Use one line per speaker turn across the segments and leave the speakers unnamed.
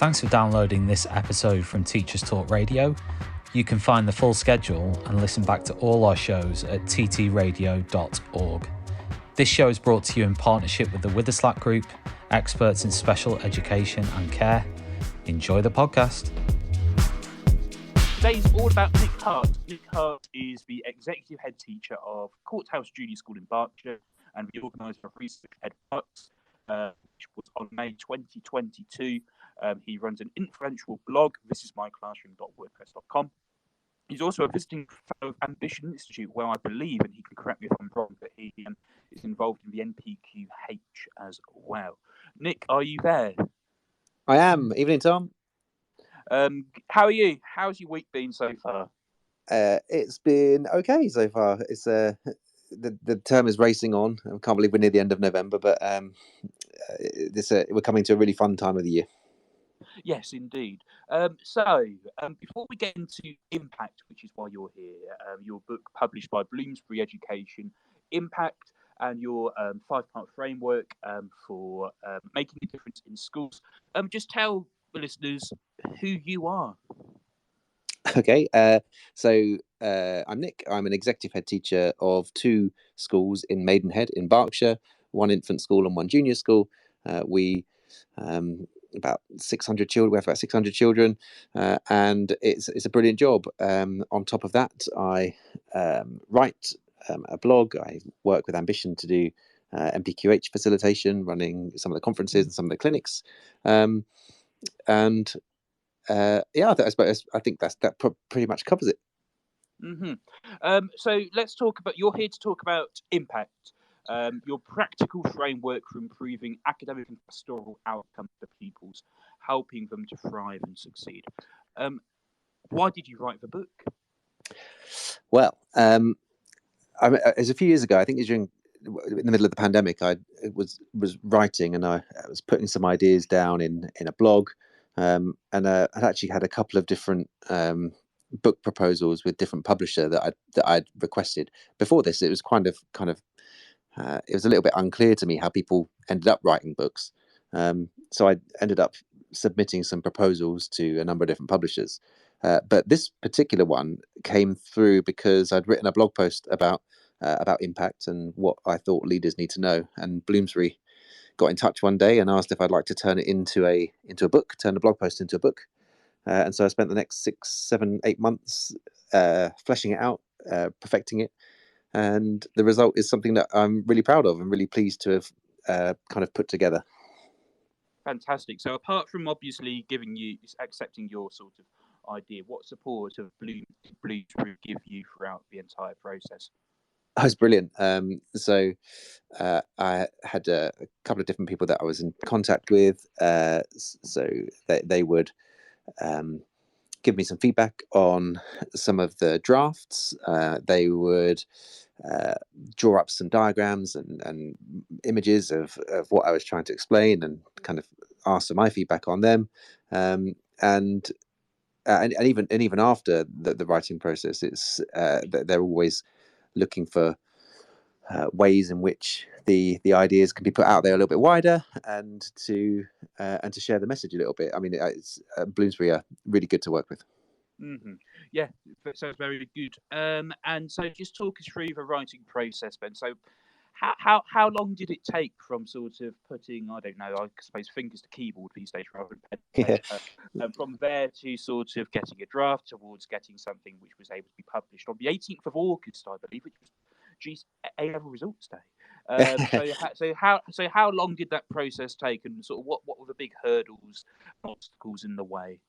Thanks for downloading this episode from Teachers Talk Radio. You can find the full schedule and listen back to all our shows at ttradio.org. This show is brought to you in partnership with the Witherslack Group, experts in special education and care. Enjoy the podcast.
Today's all about Nick Hart. Nick Hart is the executive head teacher of Courthouse Junior School in Berkshire and the organiser of Research Ed Bucks, which was on May 2022. He runs an influential blog, thisismyclassroom.wordpress.com. He's also a visiting fellow of Ambition Institute, where I believe, and he can correct me if I'm wrong, that he is involved in the NPQH as well. Nick, are you there?
I am. Evening, Tom.
How are you? How's your week been so far?
It's been okay so far. It's the term is racing on. I can't believe we're near the end of November, but we're coming to a really fun time of the year.
Yes, indeed. So before we get into Impact, which is why you're here, your book published by Bloomsbury Education, Impact, and your 5-part framework for making a difference in schools. Just tell the listeners who you are.
Okay, so I'm Nick. I'm an executive head teacher of 2 schools in Maidenhead in Berkshire, 1 infant school and 1 junior school. We about 600 children. We have about 600 children, and it's a brilliant job. On top of that, I write a blog. I work with Ambition to do NPQH facilitation, running some of the conferences and some of the clinics, I think that pretty much covers it.
Mm-hmm. So let's talk about. You're here to talk about Impact. Your practical framework for improving academic and pastoral outcomes for pupils, helping them to thrive and succeed. Why did you write the book?
Well, it was a few years ago. I think it was in the middle of the pandemic. I was writing, and I was putting some ideas down in a blog, and I'd actually had a couple of different book proposals with different publisher that I'd requested. Before this, it was kind of it was a little bit unclear to me how people ended up writing books. So I ended up submitting some proposals to a number of different publishers. But this particular one came through because I'd written a blog post about Impact and what I thought leaders need to know. And Bloomsbury got in touch one day and asked if I'd like to turn it into a book, turn the blog post into a book. And so I spent the next 6, 7, 8 months fleshing it out, perfecting it. And the result is something that I'm really proud of and really pleased to have kind of put together.
Fantastic. So apart from obviously accepting your sort of idea, what support have Bloomsbury give you throughout the entire process?
That was brilliant. So I had a couple of different people that I was in contact with. So they would give me some feedback on some of the drafts. They would draw up some diagrams and images of what I was trying to explain and kind of ask for my feedback on them. And even after the writing process, it's they're always looking for ways in which the ideas can be put out there a little bit wider and to share the message a little bit. I mean, Bloomsbury are really good to work with.
Mm-hmm. Yeah, that sounds very good. And so just talk us through the writing process, Ben. So how long did it take from sort of putting, I don't know, I suppose fingers to keyboard these days rather than pen, from there to sort of getting a draft towards getting something which was able to be published on the 18th of August, I believe, which was A-level results day. So how long did that process take, and sort of what were the big hurdles, obstacles in the way?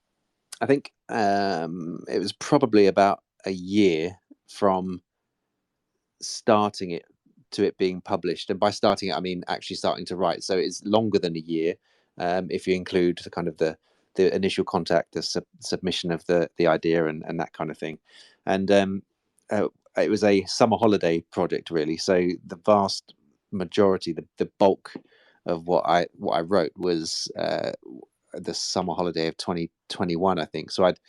I think it was probably about a year from starting it to it being published, and by starting it I mean actually starting to write. So it's longer than a year if you include the kind of the initial contact, the submission of the idea and that kind of thing. And it was a summer holiday project, really. So the vast majority, the bulk of what I wrote was the summer holiday of 2021, I think. So I'd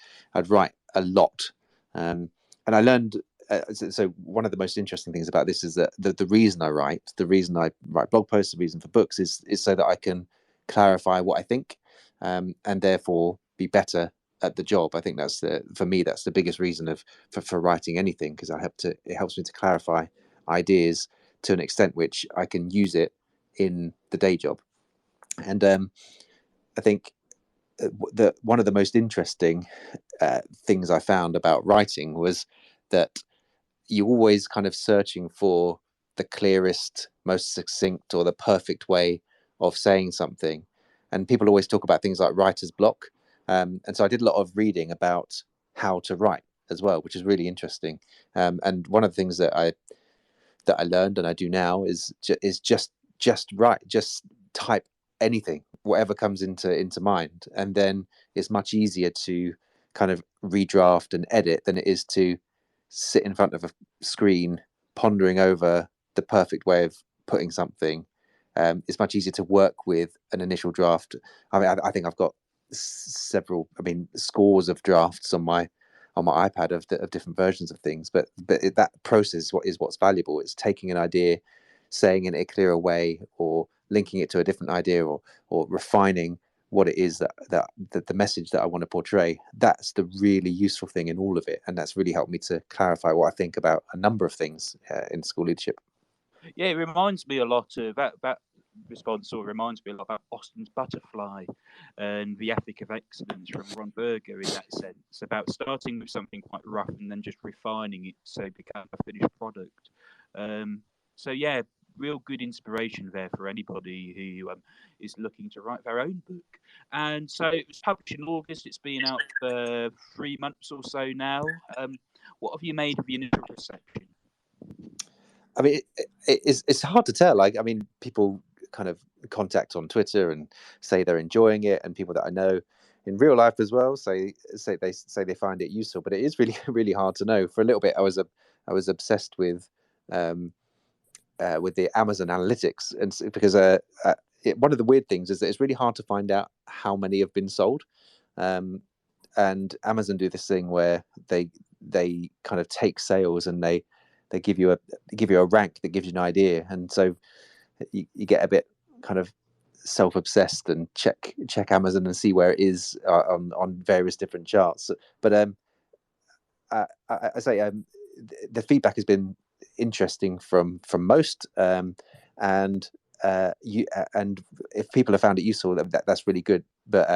write a lot, and I learned. So one of the most interesting things about this is that the reason I write blog posts, the reason for books is so that I can clarify what I think, and therefore be better at the job. I think that's for me that's the biggest reason for writing anything, because it helps me to clarify ideas to an extent which I can use it in the day job. And I think one of the most interesting things I found about writing was that you're always kind of searching for the clearest, most succinct, or the perfect way of saying something. And people always talk about things like writer's block. And so I did a lot of reading about how to write as well, which is really interesting. And one of the things that I learned and I do now is just write, just type anything, whatever comes into mind, and then it's much easier to kind of redraft and edit than it is to sit in front of a screen pondering over the perfect way of putting something. It's much easier to work with an initial draft. I mean, I think I've got scores of drafts on my iPad of different versions of things. But that process is what's valuable. It's taking an idea, saying it in a clearer way, or linking it to a different idea, or refining what it is that the message that I want to portray. That's the really useful thing in all of it, and that's really helped me to clarify what I think about a number of things in school leadership.
Yeah, it reminds me a lot of that response. Sort of reminds me a lot about Austin's Butterfly and the ethic of excellence from Ron Berger, in that sense, about starting with something quite rough and then just refining it so it becomes a finished product. So yeah, real good inspiration there for anybody who is looking to write their own book. And so it was published in August. It's been out for 3 months or so now. What have you made of the initial reception?
I mean, it's hard to tell. Like, I mean, people kind of contact on Twitter and say they're enjoying it, and people that I know in real life as well say they find it useful. But it is really really hard to know. For a little bit, I was obsessed with the Amazon analytics, and because one of the weird things is that it's really hard to find out how many have been sold. And Amazon do this thing where they kind of take sales and they give you a rank that gives you an idea, and so you get a bit kind of self-obsessed and check Amazon and see where it is on various different charts. But I say the feedback has been interesting from most, and if people have found it useful, that's really good. But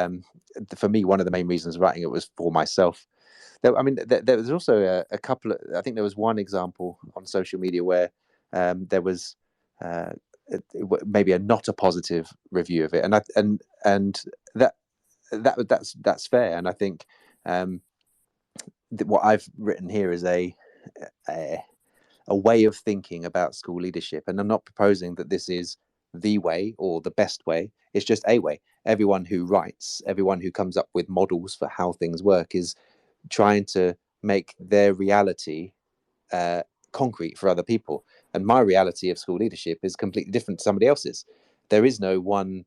for me, one of the main reasons writing it was for myself. There was also a couple I think there was one example on social media where there was maybe not a positive review of it, and that's fair. And I think what I've written here is a way of thinking about school leadership, and I'm not proposing that this is the way or the best way. It's just a way. Everyone who writes, everyone who comes up with models for how things work, is trying to make their reality concrete for other people. And my reality of school leadership is completely different to somebody else's. There is no one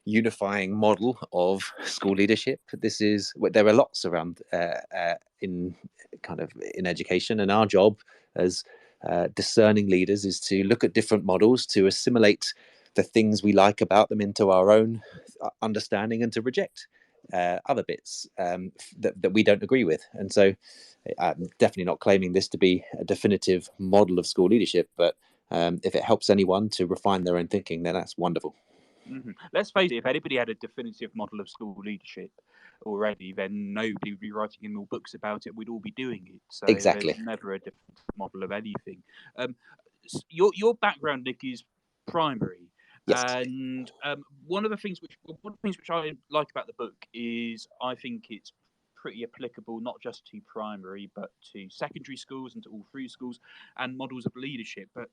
unifying model of school leadership. There are lots around in education, and our job as discerning leaders is to look at different models, to assimilate the things we like about them into our own understanding, and to reject other bits that we don't agree with. And so I'm definitely not claiming this to be a definitive model of school leadership, but if it helps anyone to refine their own thinking, then that's wonderful.
Mm-hmm. Let's face it, if anybody had a definitive model of school leadership already, then nobody would be writing any more books about it. We'd all be doing it. So
exactly.
There's never a definitive model of anything. Your background, Nick, is primary.
Yes.
And one of the things which I like about the book is I think it's pretty applicable not just to primary but to secondary schools and to all through schools and models of leadership. But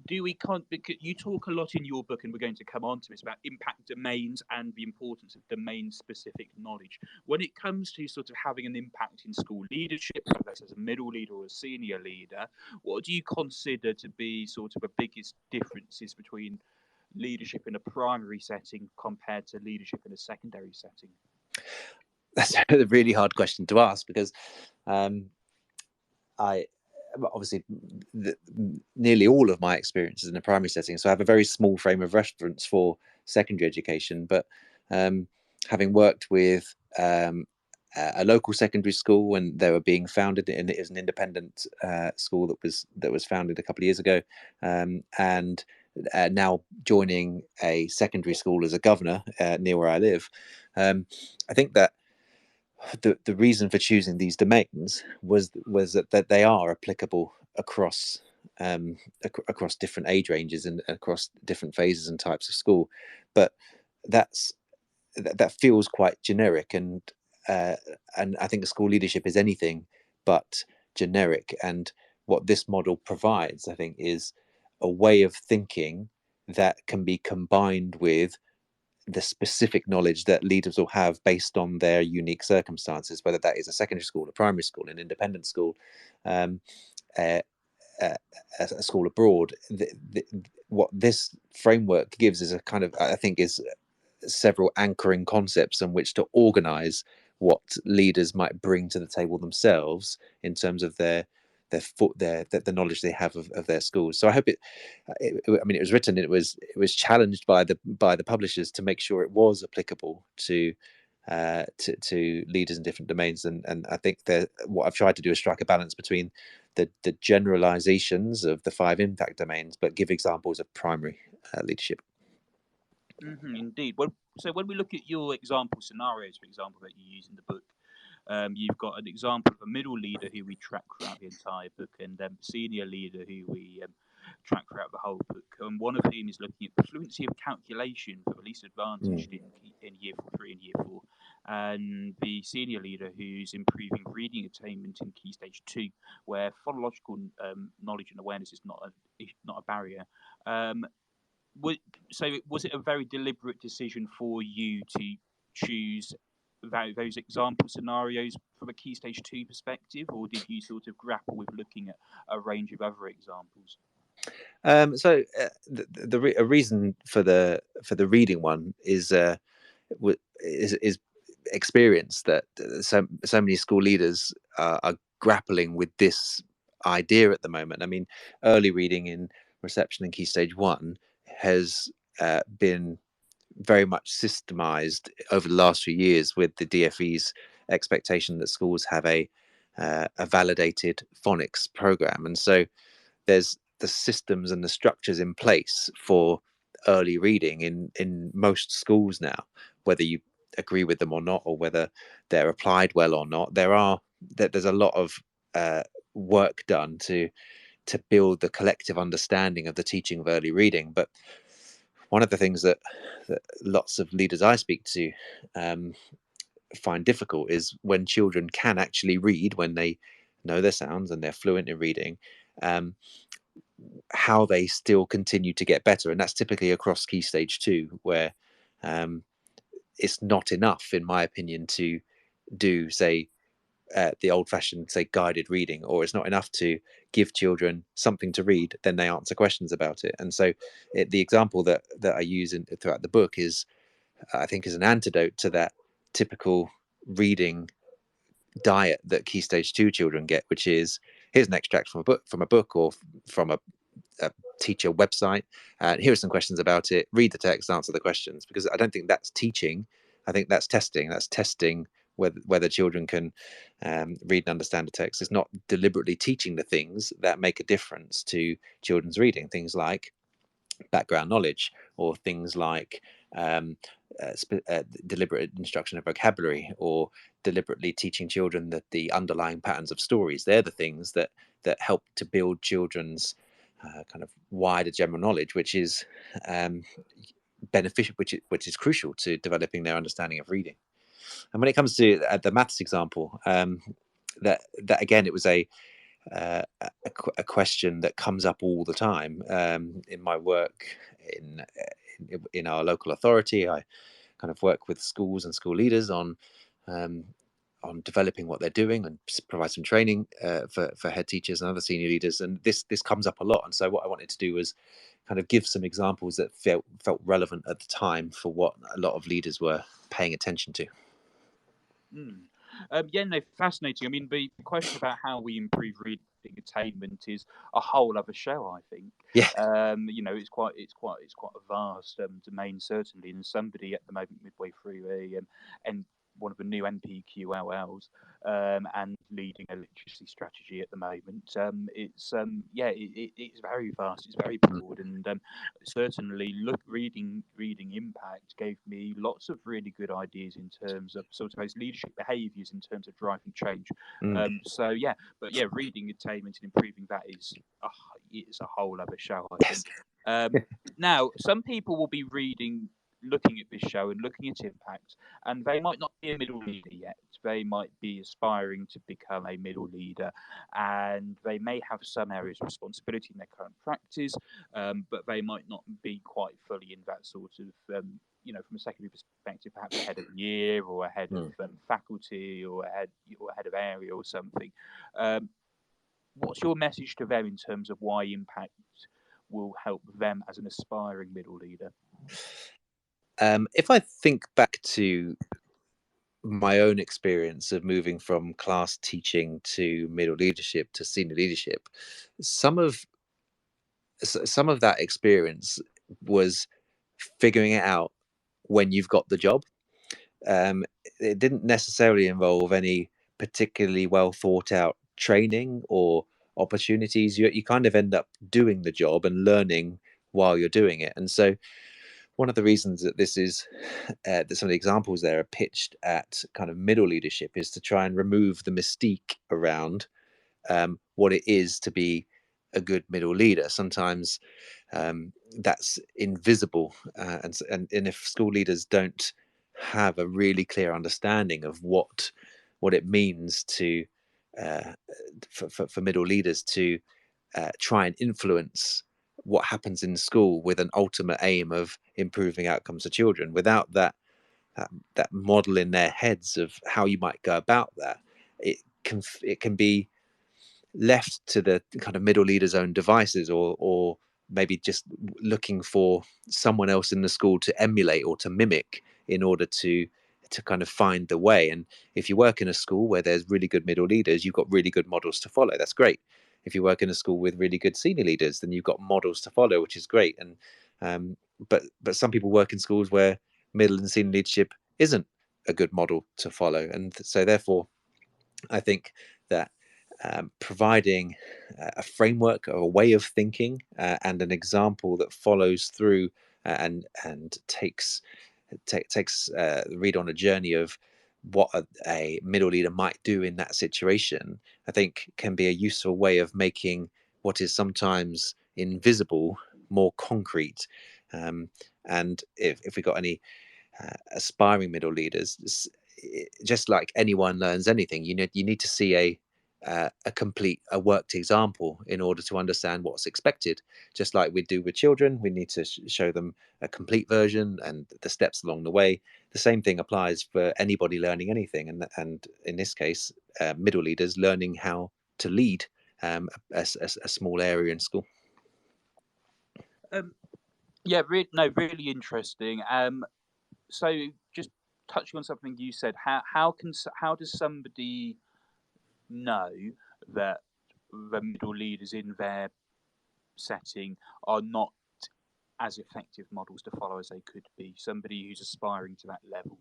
because you talk a lot in your book, and we're going to come on to this, about impact domains and the importance of domain-specific knowledge. When it comes to sort of having an impact in school leadership, whether that's as a middle leader or a senior leader, what do you consider to be sort of the biggest differences between leadership in a primary setting compared to leadership in a secondary setting?
That's a really hard question to ask, because obviously nearly all of my experiences in a primary setting, so I have a very small frame of reference for secondary education. But having worked with a local secondary school when they were being founded, and it is an independent school that was founded a couple of years ago, and now joining a secondary school as a governor near where I live. I think that the reason for choosing these domains was that they are applicable across across different age ranges and across different phases and types of school, but that's that feels quite generic, and I think school leadership is anything but generic. And what this model provides, I think, is a way of thinking that can be combined with the specific knowledge that leaders will have based on their unique circumstances, whether that is a secondary school, a primary school, an independent school, um, a, a school abroad. What this framework gives is a kind of, I think, is several anchoring concepts on which to organize what leaders might bring to the table themselves in terms of the knowledge they have of their schools. So I hope I mean, it was written, it was challenged by the publishers to make sure it was applicable to leaders in different domains, and I think that what I've tried to do is strike a balance between the generalizations of the 5 impact domains, but give examples of primary leadership.
Indeed. Well, so when we look at your example scenarios, for example, that you use in the book, you've got an example of a middle leader who we track throughout the entire book, and senior leader who we track throughout the whole book. And one of whom is looking at the fluency of calculation for the least advantaged in year 3 and year 4, and the senior leader who's improving reading attainment in Key Stage 2, where phonological knowledge and awareness is not a barrier. So was it a very deliberate decision for you to choose those example scenarios from a Key Stage 2 perspective, or did you sort of grapple with looking at a range of other examples?
So a reason for the reading one is experience that so many school leaders are grappling with this idea at the moment. I mean, early reading in reception and Key Stage 1 has been very much systemized over the last few years with the DFE's expectation that schools have a validated phonics program, and so there's the systems and the structures in place for early reading in most schools now, whether you agree with them or not, or whether they're applied well or not. There's a lot of work done to build the collective understanding of the teaching of early reading. But one of the things that lots of leaders I speak to find difficult is when children can actually read, when they know their sounds and they're fluent in reading, how they still continue to get better. And that's typically across Key Stage 2, where it's not enough, in my opinion, to do, say, the old-fashioned, say, guided reading, or it's not enough to give children something to read, then they answer questions about it. And so the example that I use throughout the book is, I think, is an antidote to that typical reading diet that Key Stage 2 children get, which is, here's an extract from a book or from a teacher website, and here are some questions about it, read the text, answer the questions. Because I don't think that's teaching. I think that's testing whether children can read and understand a text. It's not deliberately teaching the things that make a difference to children's reading, things like background knowledge, or things like deliberate instruction of vocabulary, or deliberately teaching children that the underlying patterns of stories. They're the things that help to build children's kind of wider general knowledge, which is beneficial, which is crucial to developing their understanding of reading. And when it comes to the maths example, that again, it was a question that comes up all the time in my work in our local authority. I kind of work with schools and school leaders on developing what they're doing, and provide some training for head teachers and other senior leaders. And this comes up a lot. And so what I wanted to do was kind of give some examples that felt relevant at the time for what a lot of leaders were paying attention to.
Yeah, no, fascinating. I mean, the question about how we improve reading attainment is a whole other show, I think.
Yeah.
It's quite a vast domain, certainly. And somebody at the moment, midway through and one of the new NPQLLs, and leading a literacy strategy at the moment. It's very vast, it's very broad, and certainly reading Impact gave me lots of really good ideas in terms of sort of those leadership behaviours in terms of driving change. Reading attainment and improving that is it's a whole other show, I think. Now, some people will be looking at this show and looking at Impact, and they might not be a middle leader yet. They might be aspiring to become a middle leader, and they may have some areas of responsibility in their current practice, but they might not be quite fully in that sort of, from a secondary perspective, perhaps a head of year or a head of faculty or a head of area or something. What's your message to them in terms of why Impact will help them as an aspiring middle leader?
If I think back to my own experience of moving from class teaching to middle leadership to senior leadership, some of that experience was figuring it out when you've got the job. It didn't necessarily involve any particularly well thought out training or opportunities. You kind of end up doing the job and learning while you're doing it. And so one of the reasons that this is that some of the examples there are pitched at kind of middle leadership is to try and remove the mystique around what it is to be a good middle leader. Sometimes that's invisible, and if school leaders don't have a really clear understanding of what it means to for middle leaders to try and influence what happens in school with an ultimate aim of improving outcomes for children, without that model in their heads of how you might go about that, it can be left to the kind of middle leaders' own devices, or maybe just looking for someone else in the school to emulate or to mimic in order to kind of find the way. And if you work in a school where there's really good middle leaders, you've got really good models to follow. That's great. If you work in a school with really good senior leaders, then you've got models to follow, which is great. And but some people work in schools where middle and senior leadership isn't a good model to follow, and so therefore I think that providing a framework or a way of thinking and an example that follows through and takes the reader on a journey of what a middle leader might do in that situation, I think can be a useful way of making what is sometimes invisible more concrete. And if we got any aspiring middle leaders, just like anyone learns anything, you need to see a worked example in order to understand what's expected. Just like we do with children, we need to show them a complete version and the steps along the way. The same thing applies for anybody learning anything, and in this case, middle leaders learning how to lead a small area in school.
Really interesting. So just touching on something you said, how does somebody know that the middle leaders in their setting are not as effective models to follow as they could be? Somebody who's aspiring to that level.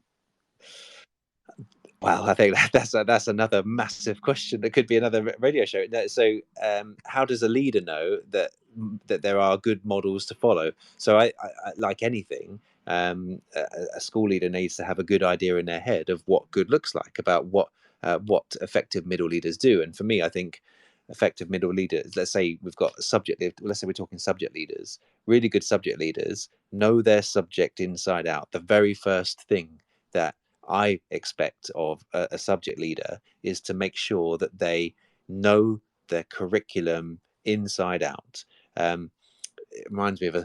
Well, I think that's another massive question. That could be another radio show. So, how does a leader know that there are good models to follow? So, I like anything, a school leader needs to have a good idea in their head of what good looks like, about what effective middle leaders do. And for me, I think effective middle leaders, let's say we've got let's say we're talking subject leaders, really good subject leaders know their subject inside out. The very first thing that I expect of a subject leader is to make sure that they know their curriculum inside out. It reminds me of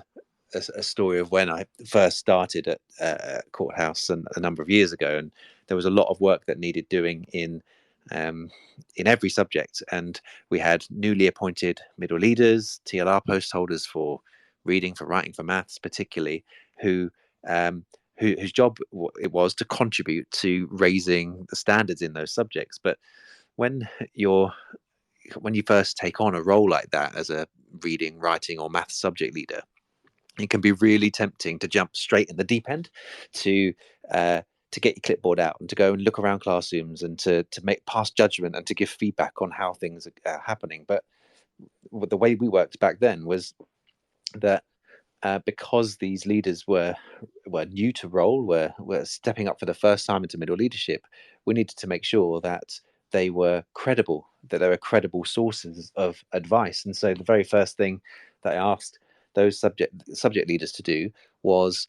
a story of when I first started at Courthouse a number of years ago, and there was a lot of work that needed doing in every subject, and we had newly appointed middle leaders, TLR post holders for reading, for writing, for maths particularly, whose job it was to contribute to raising the standards in those subjects. But when you're when you first take on a role like that as a reading, writing, or math subject leader, it can be really tempting to jump straight in the deep end, to get your clipboard out and to go and look around classrooms and to make pass judgment and to give feedback on how things are happening. But the way we worked back then was that because these leaders were new to role, were stepping up for the first time into middle leadership, we needed to make sure that they were credible, that they were credible sources of advice. And so the very first thing that I asked those subject leaders to do was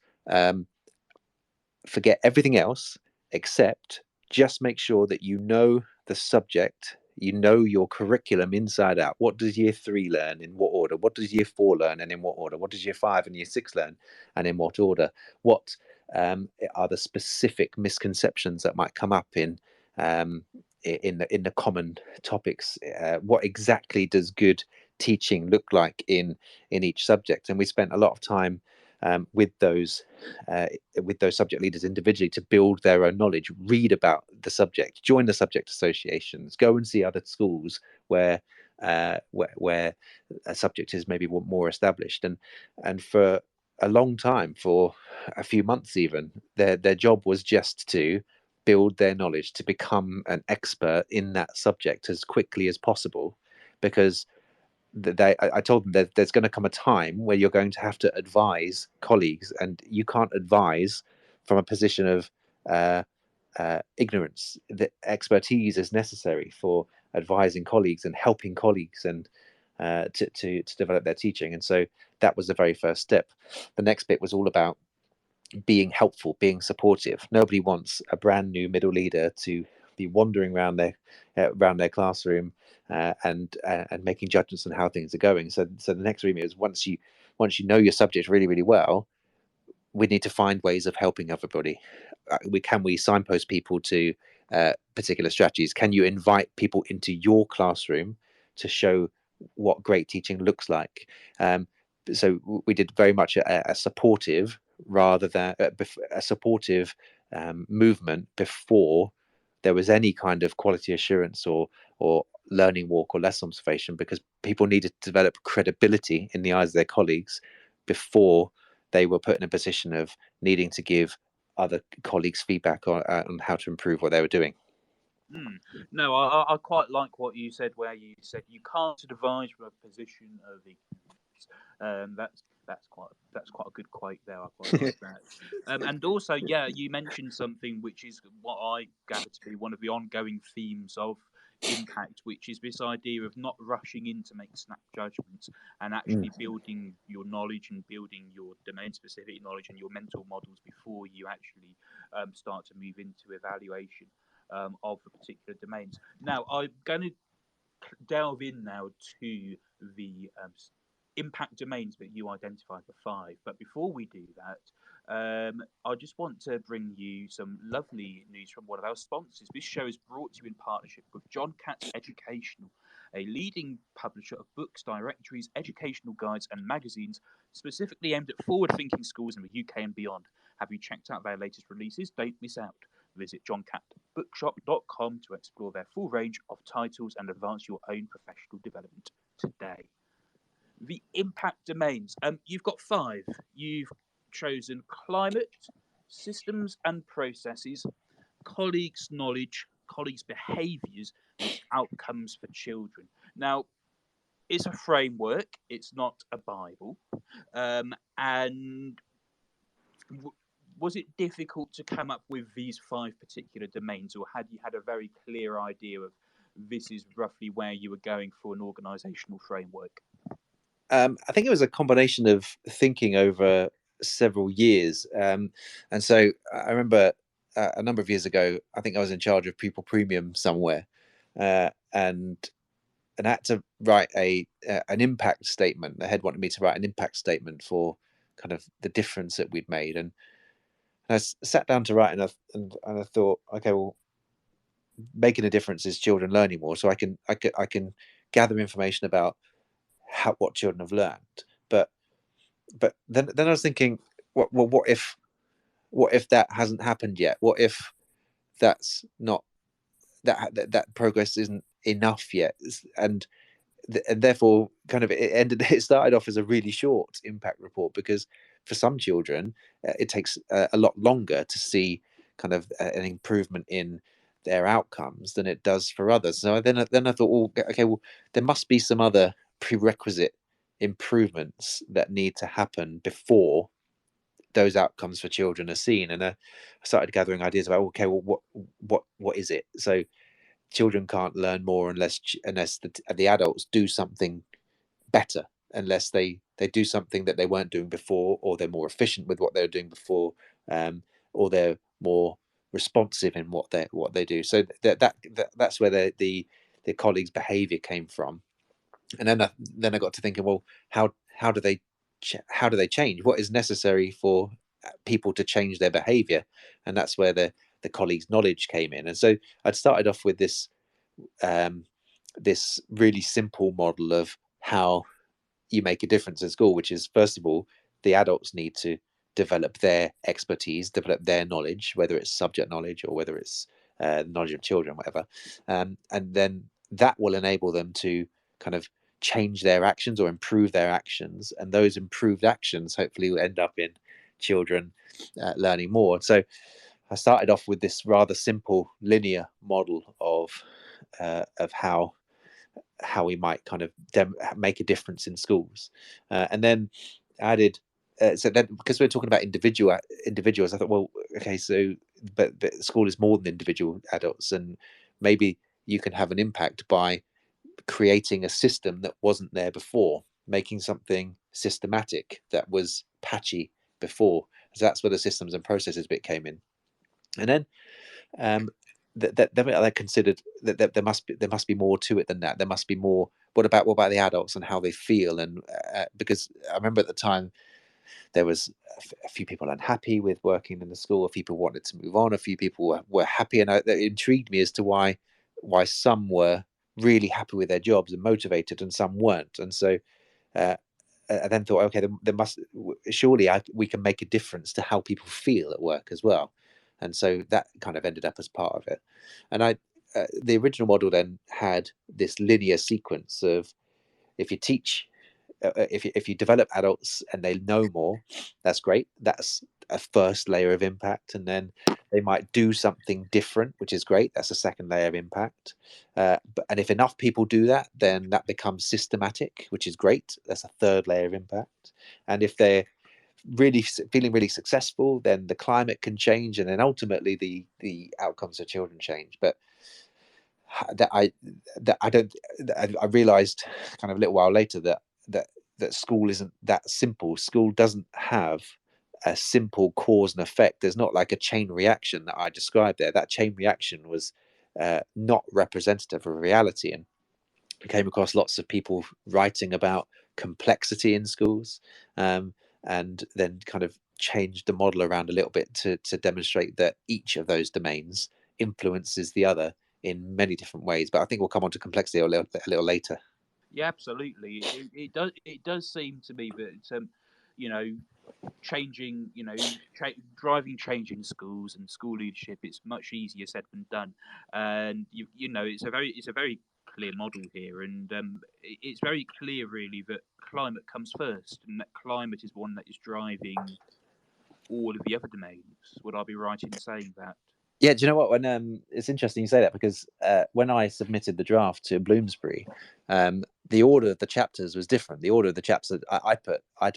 forget everything else except just make sure that you know the subject, you know your curriculum inside out. What does year 3 learn, in what order? What does year 4 learn, and in what order? What does year 5 and year 6 learn, and in what order? What are the specific misconceptions that might come up in the common topics? What exactly does good teaching look like in each subject? And we spent a lot of time with those subject leaders individually to build their own knowledge, read about the subject, join the subject associations, go and see other schools where a subject is maybe more established. And for a long time, for a few months even, their job was just to build their knowledge, to become an expert in that subject as quickly as possible, because I told them that there's going to come a time where you're going to have to advise colleagues, and you can't advise from a position of ignorance. The expertise is necessary for advising colleagues and helping colleagues and to develop their teaching. And so that was the very first step. The next bit was all about being helpful, being supportive. Nobody wants a brand new middle leader to be wandering around their classroom and making judgments on how things are going. So the next remit is, once you know your subject really, really well, we need to find ways of helping everybody. Can we signpost people to particular strategies? Can you invite people into your classroom to show what great teaching looks like? So we did very much a supportive, rather than a supportive movement before there was any kind of quality assurance or learning walk or lesson observation, because people needed to develop credibility in the eyes of their colleagues before they were put in a position of needing to give other colleagues feedback on how to improve what they were doing.
No, I quite like what you said, where you said you can't advise from a position of ignorance. That's quite a good quote there. I quite like that. And also, yeah, you mentioned something which is what I gather to be one of the ongoing themes of Impact, which is this idea of not rushing in to make snap judgments, and actually building your knowledge and building your domain-specific knowledge and your mental models before you actually start to move into evaluation of the particular domains. Now, I'm going to delve in now to the impact domains that you identified, the 5. But before we do that, I just want to bring you some lovely news from one of our sponsors. This show is brought to you in partnership with John Catt Educational, a leading publisher of books, directories, educational guides, and magazines specifically aimed at forward-thinking schools in the UK and beyond. Have you checked out their latest releases? Don't miss out. Visit johncattbookshop.com to explore their full range of titles and advance your own professional development today. The impact domains. You've got 5. You've chosen climate, systems and processes, colleagues' knowledge, colleagues' behaviours, and outcomes for children. Now, it's a framework. It's not a Bible. And was it difficult to come up with these 5 particular domains, or had you had a very clear idea of this is roughly where you were going for an organisational framework?
I think it was a combination of thinking over several years. And so I remember a number of years ago, I think I was in charge of Pupil Premium somewhere, and I had to write an impact statement. The head wanted me to write an impact statement for kind of the difference that we'd made. And I sat down to write, and I thought, okay, well, making a difference is children learning more, so I can gather information about what children have learned. But then I was thinking, what if that hasn't happened yet? What if that's not that progress isn't enough yet, and therefore kind of it started off as a really short impact report, because for some children it takes a lot longer to see kind of an improvement in their outcomes than it does for others. So then I thought, well, okay, well, there must be some other prerequisite improvements that need to happen before those outcomes for children are seen. And I started gathering ideas about, okay, well, what is it? So children can't learn more unless the adults do something better, unless they do something that they weren't doing before, or they're more efficient with what they were doing before, or they're more responsive in what they do. So that's where the colleagues' behavior came from. And then I got to thinking, well, how do they change? What is necessary for people to change their behavior? And that's where the colleagues' knowledge came in. And so I'd started off with this this really simple model of how you make a difference in school, which is, first of all, the adults need to develop their expertise, develop their knowledge, whether it's subject knowledge or whether it's knowledge of children, whatever, and then that will enable them to kind of change their actions or improve their actions, and those improved actions hopefully will end up in children learning more. So I started off with this rather simple linear model of how we might kind of make a difference in schools, and then added. So then, because we're talking about individuals, I thought, well, okay, so but school is more than individual adults, and maybe you can have an impact by creating a system that wasn't there before, making something systematic that was patchy before. So that's where the systems and processes bit came in, and then I considered that there must be more to it than that. There must be more. What about the adults and how they feel? And because I remember at the time there was a few people unhappy with working in the school. A few people wanted to move on. A few people were happy, and that intrigued me as to why some were really happy with their jobs and motivated, and some weren't. And so I then thought, okay, there must surely we can make a difference to how people feel at work as well. And so that kind of ended up as part of it. And the original model then had this linear sequence of, if you teach, if you develop adults and they know more, that's great. That's a first layer of impact. And then they might do something different, which is great. That's a second layer of impact. And if enough people do that, then that becomes systematic, which is great. That's a third layer of impact. And if they're really feeling really successful, then the climate can change, and then ultimately the outcomes of children change. But I realized kind of a little while later that school isn't that simple. School doesn't have a simple cause and effect. There's not like a chain reaction that I described there. That chain reaction was not representative of reality. And I came across lots of people writing about complexity in schools, and then kind of changed the model around a little bit to demonstrate that each of those domains influences the other in many different ways. But I think we'll come on to complexity a little later.
Yeah, absolutely. It does seem to me that you know, changing, driving change in schools and school leadership, it's much easier said than done. And it's a very clear model here, and it's very clear really that climate comes first, and that climate is one that is driving all of the other domains. Would I be right in saying that?
Yeah, do you know what? When it's interesting you say that, because when I submitted the draft to Bloomsbury, the order of the chapters was different. The order of the chapters I put I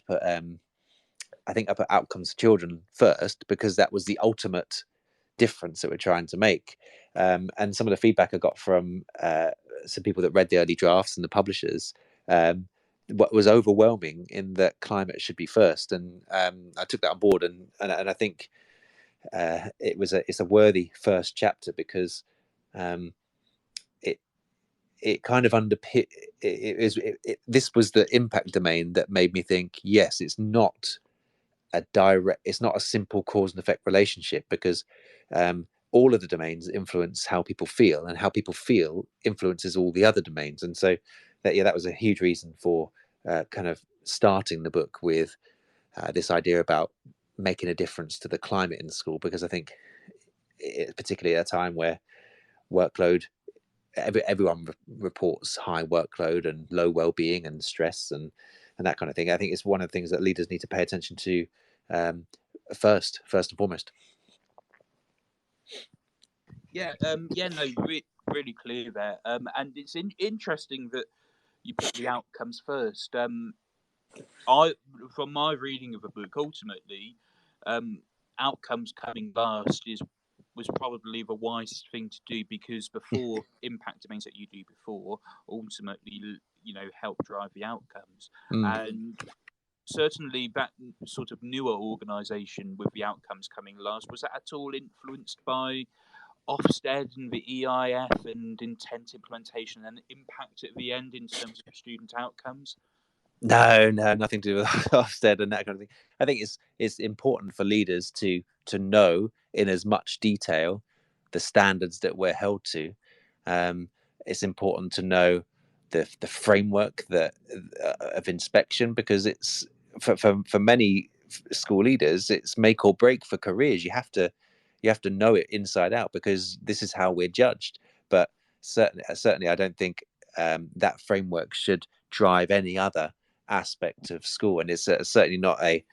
think I put outcomes for children first, because that was the ultimate difference that we're trying to make. And some of the feedback I got from some people that read the early drafts and the publishers, what was overwhelming in that climate should be first. And I took that on board, and I think it's a worthy first chapter, because it kind of this was the impact domain that made me think, yes, it's not a simple cause and effect relationship, because all of the domains influence how people feel, and how people feel influences all the other domains. And so that was a huge reason for kind of starting the book with this idea about making a difference to the climate in school, because I think particularly at a time where workload everyone reports high workload and low well-being and stress and that kind of thing. I think it's one of the things that leaders need to pay attention to first and foremost.
Yeah, no, really clear there. And it's interesting that you put the outcomes first. From my reading of the book, ultimately, outcomes coming last was probably the wisest thing to do, because before impact domains that you do before ultimately, help drive the outcomes. And certainly that sort of newer organisation with the outcomes coming last, was that at all influenced by Ofsted and the EIF and intent implementation and impact at the end in terms of student outcomes?
No, nothing to do with Ofsted and that kind of thing. I think it's important for leaders to know in as much detail the standards that we're held to. It's important to know the framework that of inspection, because it's for many school leaders, it's make or break for careers. You have to know it inside out, because this is how we're judged. But certainly, I don't think that framework should drive any other aspect of school, and it's certainly not a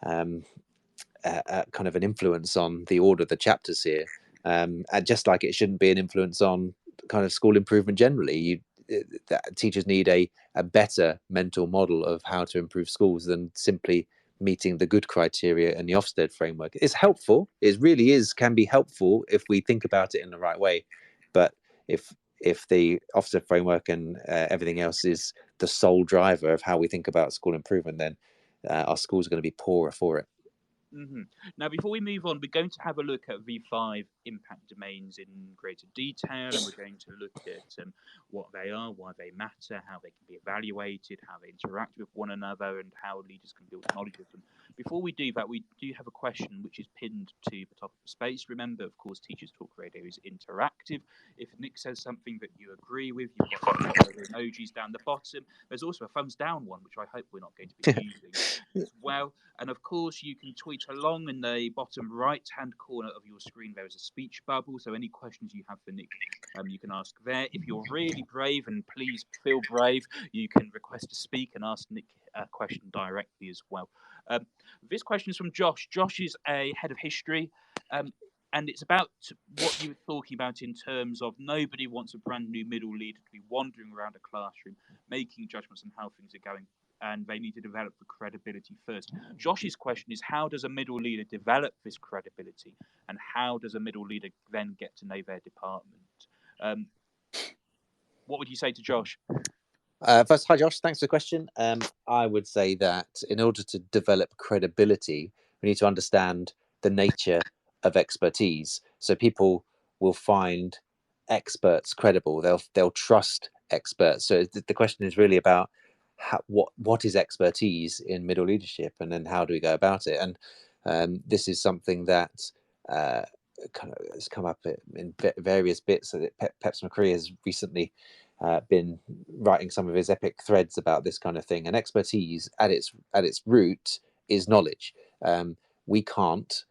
kind of an influence on the order of the chapters here, and just like it shouldn't be an influence on kind of school improvement generally. Teachers need a better mental model of how to improve schools than simply meeting the good criteria in the Ofsted framework. It's helpful, it really can be helpful if we think about it in the right way, but if the Ofsted framework and everything else is the sole driver of how we think about school improvement, then our schools are going to be poorer for it.
Mm-hmm. Now, before we move on, we're going to have a look at the 5 impact domains in greater detail, and we're going to look at what they are, why they matter, how they can be evaluated, how they interact with one another, and how leaders can build knowledge of them. Before we do that, we do have a question which is pinned to the top of the space. Remember, of course, Teachers Talk Radio is interactive. If Nick says something that you agree with, you've got emojis down the bottom. There's also a thumbs down one, which I hope we're not going to be using as well. And of course, you can tweet along. In the bottom right-hand corner of your screen, there is a speech bubble. So any questions you have for Nick, you can ask there. If you're really brave, and please feel brave, you can request to speak and ask Nick a question directly as well. This question is from Josh. Josh is a head of history. And it's about what you were talking about in terms of nobody wants a brand new middle leader to be wandering around a classroom, making judgments on how things are going, and they need to develop the credibility first. Josh's question is, how does a middle leader develop this credibility, and how does a middle leader then get to know their department? What would you say to Josh?
First, hi Josh, thanks for the question. I would say that in order to develop credibility, we need to understand the nature of expertise. So people will find experts credible. They'll trust experts. So the question is really about what is expertise in middle leadership, and then how do we go about it? And this is something that kind of has come up in various bits. So that Peps McCree has recently been writing some of his epic threads about this kind of thing. And expertise at its root is knowledge. We can't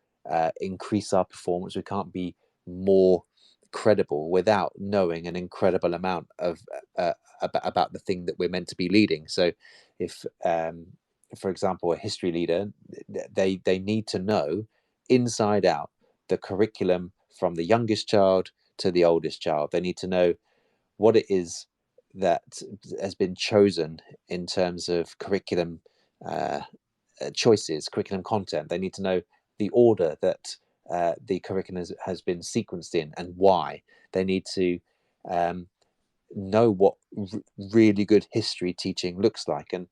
increase our performance. We can't be more credible without knowing an incredible amount of about the thing that we're meant to be leading. So if for example, a history leader, they need to know inside out the curriculum from the youngest child to the oldest child. They need to know what it is that has been chosen in terms of curriculum choices, curriculum content. They need to know the order that the curriculum has been sequenced in, and why. They need to know what really good history teaching looks like, and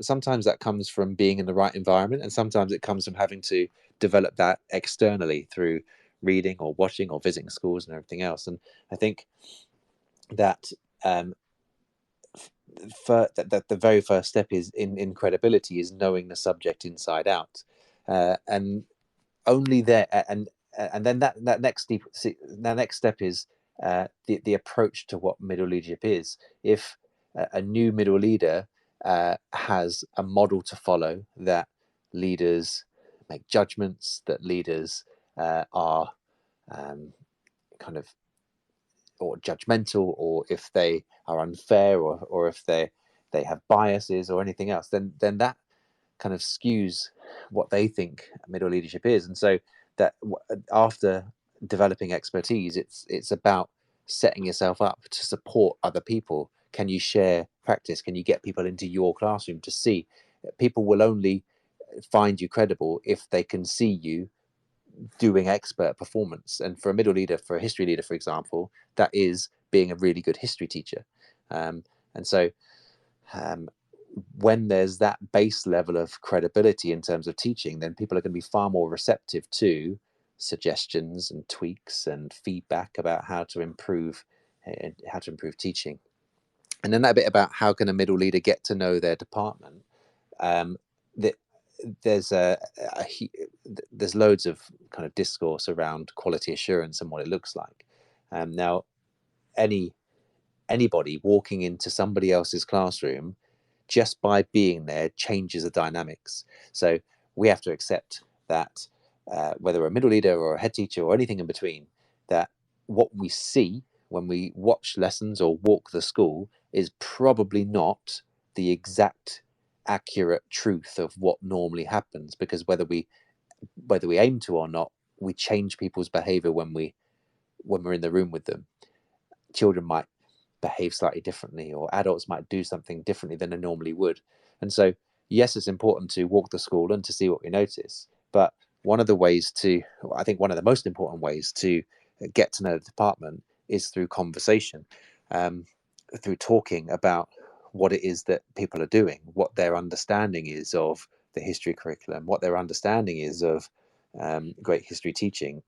sometimes that comes from being in the right environment, and sometimes it comes from having to develop that externally through reading or watching or visiting schools and everything else. And I think that the very first step is in credibility is knowing the subject inside out, and only there, and then that next step is the approach to what middle leadership is. If a new middle leader has a model to follow, that leaders make judgments, that leaders are kind of or judgmental, or if they are unfair, or if they have biases or anything else, then that kind of skews what they think middle leadership is. And so that after developing expertise, it's about setting yourself up to support other people. Can you share practice? Can you get people into your classroom to see? People will only find you credible if they can see you doing expert performance. And for a middle leader, for a history leader, for example, that is being a really good history teacher. And so when there's that base level of credibility in terms of teaching, then people are going to be far more receptive to suggestions and tweaks and feedback about how to improve teaching. And then that bit about how can a middle leader get to know their department. There's there's loads of kind of discourse around quality assurance and what it looks like. Now, anybody walking into somebody else's classroom, just by being there, changes the dynamics. So we have to accept that whether we're a middle leader or a head teacher or anything in between, that what we see when we watch lessons or walk the school is probably not the exact accurate truth of what normally happens, because whether we aim to or not, we change people's behavior when we're in the room with them. Children might behave slightly differently, or adults might do something differently than they normally would. And so yes, it's important to walk the school and to see what we notice, but one of the most important ways to get to know the department is through conversation, through talking about what it is that people are doing, what their understanding is of the history curriculum, what their understanding is of great history teaching.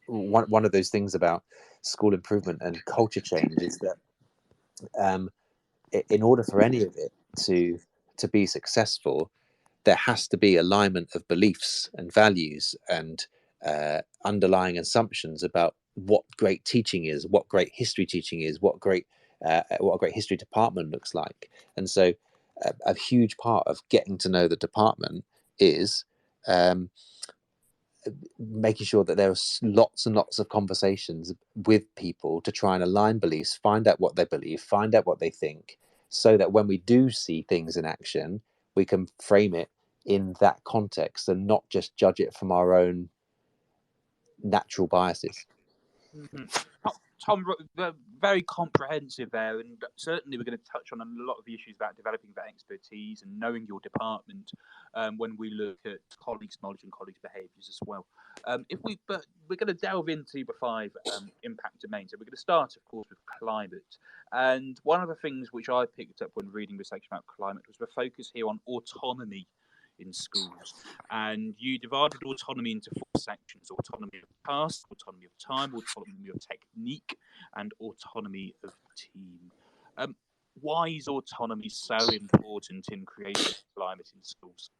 One of those things about school improvement and culture change is that in order for any of it to be successful, there has to be alignment of beliefs and values and underlying assumptions about what great teaching is, what great history teaching is, what a great history department looks like. And so a huge part of getting to know the department is making sure that there are lots and lots of conversations with people to try and align beliefs, find out what they believe, find out what they think, so that when we do see things in action, we can frame it in that context and not just judge it from our own natural biases.
Mm-hmm. Tom, very comprehensive there, and certainly we're going to touch on a lot of the issues about developing that expertise and knowing your department when we look at colleagues' knowledge and colleagues' behaviours as well. But we're going to delve into the 5 impact domains. So we're going to start, of course, with climate. And one of the things which I picked up when reading the section about climate was the focus here on autonomy in schools, and you divided autonomy into 4 sections: autonomy of task, autonomy of time, autonomy of technique, and autonomy of team. Why is autonomy so important in creating climate in schools?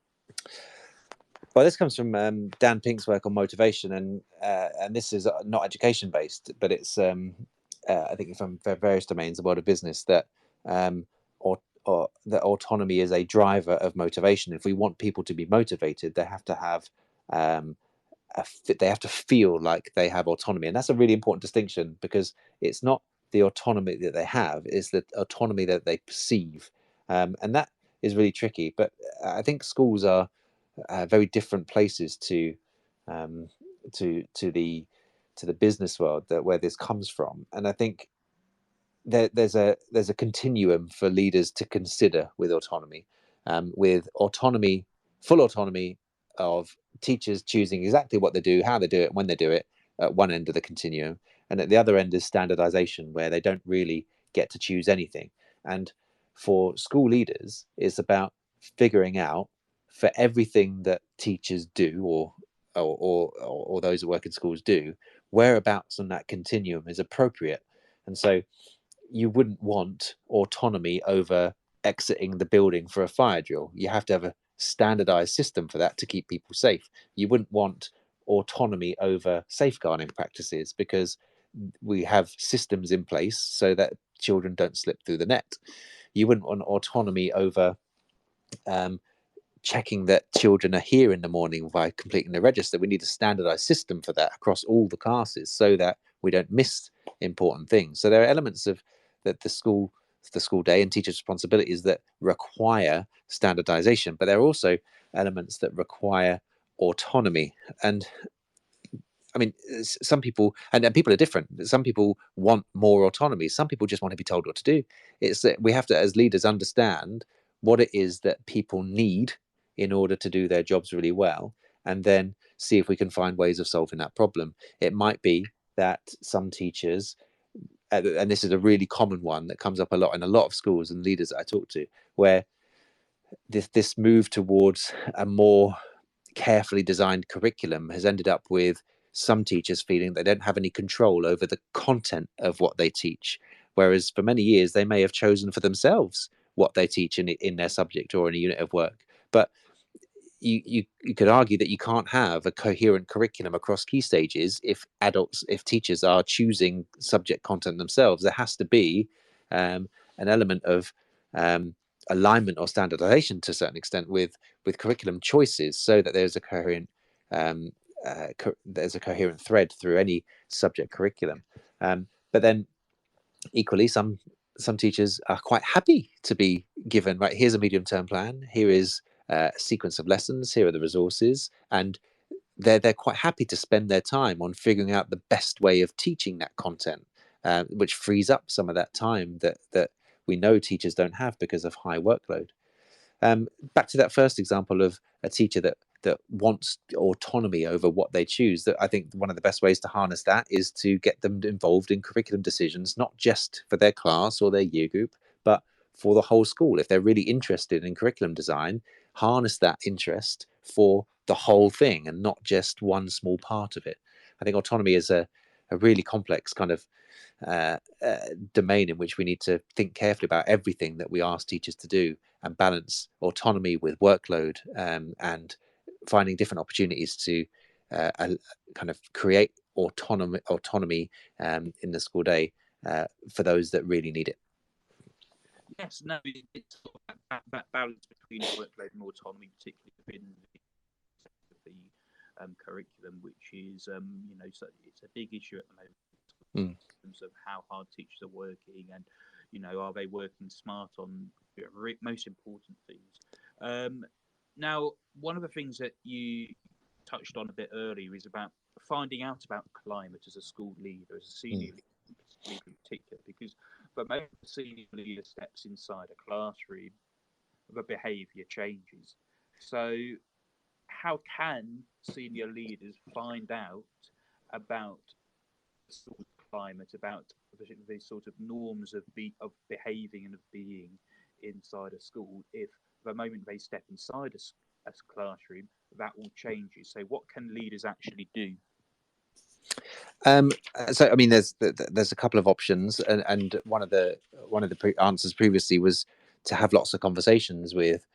Well, this comes from Dan Pink's work on motivation, and this is not education based, but it's I think from various domains, the world of business, that or that autonomy is a driver of motivation. If we want people to be motivated, they have to have they have to feel like they have autonomy, and that's a really important distinction, because it's not the autonomy that they have, it's the autonomy that they perceive, and that is really tricky. But I think schools are very different places to the business world where this comes from, and I think there's a continuum for leaders to consider with autonomy, full autonomy of teachers choosing exactly what they do, how they do it, when they do it, at one end of the continuum, and at the other end is standardization, where they don't really get to choose anything. And for school leaders, it's about figuring out, for everything that teachers do or those who work in schools do, whereabouts on that continuum is appropriate. And so you wouldn't want autonomy over exiting the building for a fire drill. You have to have a standardized system for that to keep people safe. You wouldn't want autonomy over safeguarding practices, because we have systems in place so that children don't slip through the net. You wouldn't want autonomy over checking that children are here in the morning by completing the register. We need a standardized system for that across all the classes so that we don't miss important things. So there are elements of that the school day and teachers' responsibilities that require standardization, but there are also elements that require autonomy. And I mean, some people, and people are different. Some people want more autonomy. Some people just want to be told what to do. It's that we have to, as leaders, understand what it is that people need in order to do their jobs really well, and then see if we can find ways of solving that problem. It might be that some teachers, and this is a really common one that comes up a lot in a lot of schools and leaders that I talk to, where this move towards a more carefully designed curriculum has ended up with some teachers feeling they don't have any control over the content of what they teach, whereas for many years they may have chosen for themselves what they teach in their subject or in a unit of work. But you could argue that you can't have a coherent curriculum across key stages if teachers are choosing subject content themselves. There has to be an element of alignment or standardization to a certain extent with curriculum choices, so that there's a coherent thread through any subject curriculum. But then equally, some teachers are quite happy to be given, right, here's a medium-term plan, here is a sequence of lessons, here are the resources, and they're quite happy to spend their time on figuring out the best way of teaching that content, which frees up some of that time that we know teachers don't have because of high workload. Back to that first example of a teacher that wants autonomy over what they choose, that I think one of the best ways to harness that is to get them involved in curriculum decisions, not just for their class or their year group, but for the whole school. If they're really interested in curriculum design, harness that interest for the whole thing and not just one small part of it. I think autonomy is a really complex kind of domain in which we need to think carefully about everything that we ask teachers to do and balance autonomy with workload, and finding different opportunities to kind of create autonomy in the school day for those that really need it.
Yes, no, it's sort of that balance between workload and autonomy, particularly within the curriculum, which is so it's a big issue at the moment in terms of how hard teachers are working, and are they working smart on most important things. Now, one of the things that you touched on a bit earlier is about finding out about climate as a school leader, as a senior leader in particular, because the moment the senior leader steps inside a classroom, the behaviour changes. So how can senior leaders find out about the school climate, about the sort of norms of behaving and of being inside a school, if the moment they step inside a classroom, that all changes? So what can leaders actually do?
So I mean, there's a couple of options, and one of the answers previously was to have lots of conversations with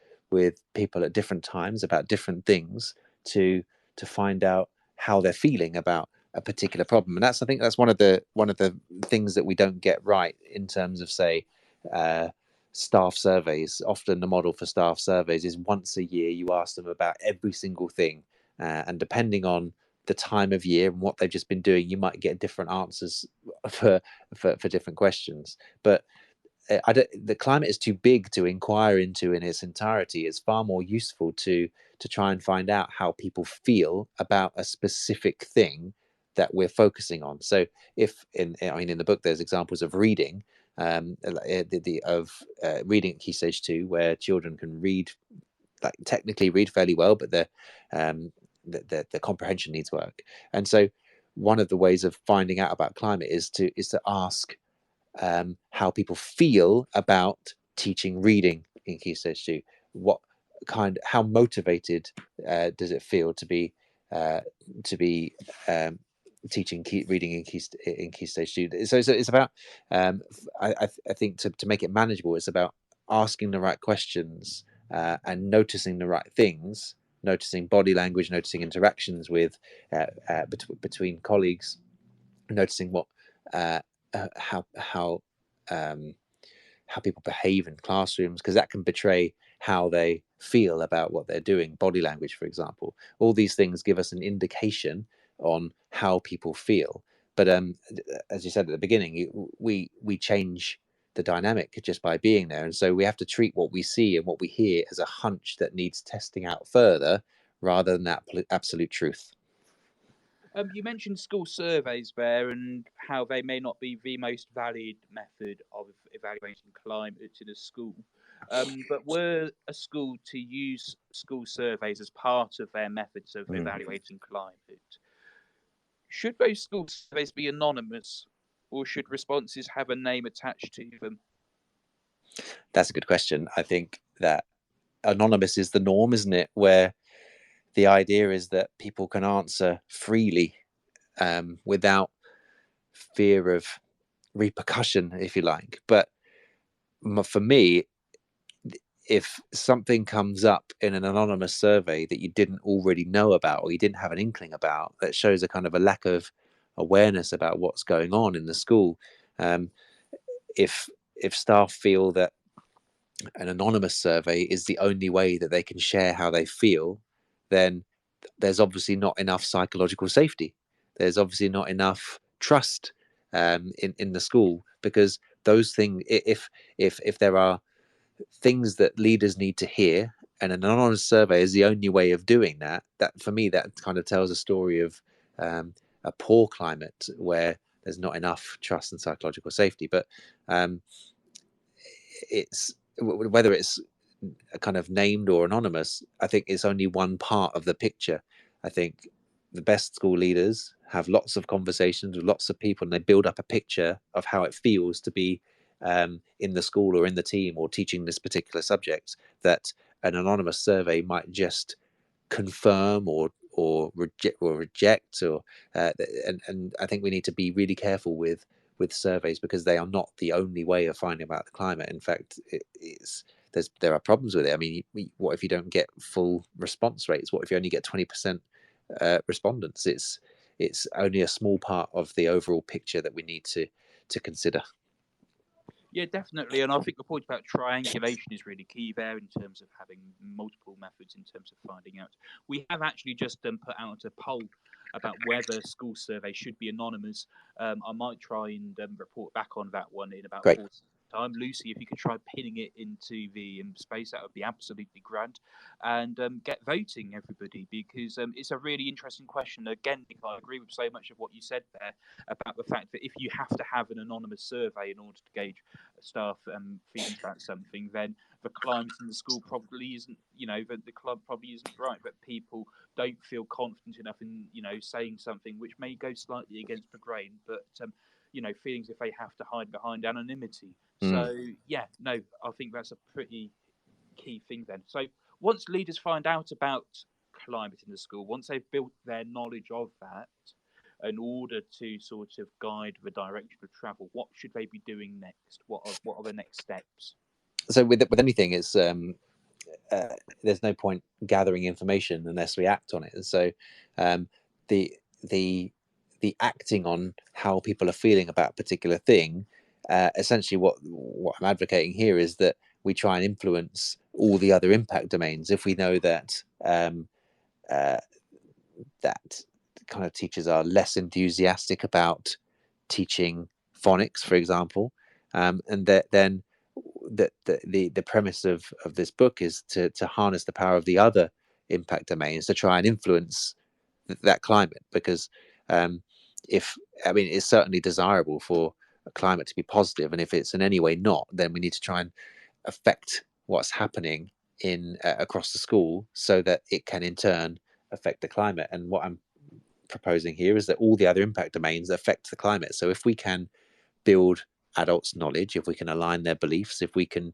people at different times about different things to find out how they're feeling about a particular problem. And I think that's one of the things that we don't get right in terms of, say, staff surveys. Often the model for staff surveys is once a year you ask them about every single thing, and depending on the time of year and what they've just been doing, you might get different answers for different questions. But the climate is too big to inquire into in its entirety. It's far more useful to try and find out how people feel about a specific thing that we're focusing on. So if in the book there's examples of reading, reading at Key Stage 2, where children can read, like technically read fairly well, but the comprehension needs work. And so one of the ways of finding out about climate is to ask how people feel about teaching reading in Key Stage 2. How motivated does it feel to be teaching reading in Key Stage 2? So it's about I think to make it manageable, it's about asking the right questions and noticing the right things, noticing body language, noticing interactions with between colleagues, noticing what how people behave in classrooms, because that can betray how they feel about what they're doing. Body language, for example, all these things give us an indication on how people feel. But as you said at the beginning, we change the dynamic just by being there, and so we have to treat what we see and what we hear as a hunch that needs testing out further, rather than that absolute truth.
You mentioned school surveys there and how they may not be the most valid method of evaluating climate in a school. But were a school to use school surveys as part of their methods of evaluating climate, should those school surveys be anonymous, or should responses have a name attached to them?
That's a good question. I think that anonymous is the norm, isn't it? Where the idea is that people can answer freely without fear of repercussion, if you like. But for me, if something comes up in an anonymous survey that you didn't already know about, or you didn't have an inkling about, that shows a kind of a lack of awareness about what's going on in the school. If staff feel that an anonymous survey is the only way that they can share how they feel, then there's obviously not enough psychological safety. There's obviously not enough trust in the school, because those things, if there are things that leaders need to hear, and an anonymous survey is the only way of doing that, that for me, that kind of tells a story of a poor climate where there's not enough trust and psychological safety. But it's whether it's a kind of named or anonymous, I think it's only one part of the picture. I think the best school leaders have lots of conversations with lots of people, and they build up a picture of how it feels to be in the school or in the team or teaching this particular subject, that an anonymous survey might just confirm or reject, or and I think we need to be really careful with surveys, because they are not the only way of finding about the climate. In fact, there are problems with it. I mean, what if you don't get full response rates? What if you only get 20% respondents? It's only a small part of the overall picture that we need to consider.
Yeah, definitely. And I think the point about triangulation is really key there in terms of having multiple methods in terms of finding out. We have actually just put out a poll about whether school surveys should be anonymous. I might try and report back on that one in about 4 time. Lucy, if you could try pinning it into the space, that would be absolutely grand. And get voting, everybody, because it's a really interesting question. Again, Nick, I agree with so much of what you said there about the fact that if you have to have an anonymous survey in order to gauge staff feelings about something, then the climate in the school probably isn't, the club probably isn't right, but people don't feel confident enough in, saying something which may go slightly against the grain, but feelings if they have to hide behind anonymity. So yeah, no, I think that's a pretty key thing then. So once leaders find out about climate in the school, once they've built their knowledge of that in order to sort of guide the direction of travel, what should they be doing next? What are the next steps?
So with anything, it's there's no point gathering information unless we act on it. And so the acting on how people are feeling about a particular thing, essentially what I'm advocating here is that we try and influence all the other impact domains. If we know that that kind of teachers are less enthusiastic about teaching phonics, for example, and that then the premise of this book is to harness the power of the other impact domains to try and influence that climate, because it's certainly desirable for a climate to be positive, and if it's in any way not, then we need to try and affect what's happening in across the school so that it can in turn affect the climate. And what I'm proposing here is that all the other impact domains affect the climate. So if we can build adults' knowledge, if we can align their beliefs, if we can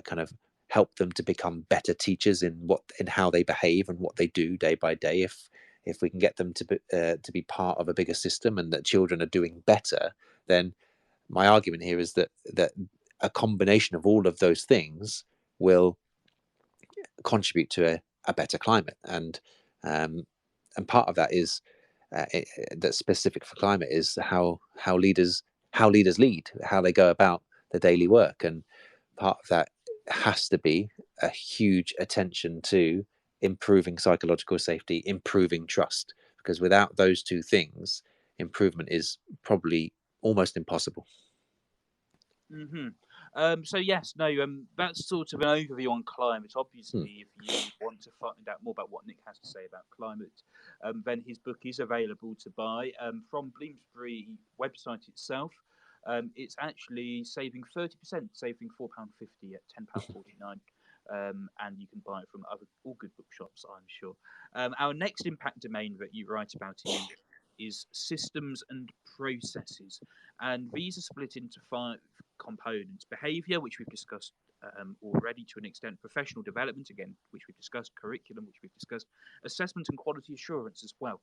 kind of help them to become better teachers in how they behave and what they do day by day, if we can get them to be part of a bigger system and that children are doing better, then my argument here is that a combination of all of those things will contribute to a better climate. And part of that is that's specific for climate is how leaders lead, how they go about the daily work. And part of that has to be a huge attention to improving psychological safety, improving trust, because without those two things, improvement is probably almost impossible.
Hmm. So yes, no, that's sort of an overview on climate. Obviously, if you want to find out more about what Nick has to say about climate, then his book is available to buy from Bloomsbury website itself. It's actually saving 30%, saving £4.50 at £10.49. And you can buy it from all good bookshops, I'm sure. Our next impact domain that you write about is systems and processes, and these are split into 5 components: behaviour, which we've discussed already to an extent; professional development, again, which we've discussed; curriculum, which we've discussed; assessment and quality assurance as well.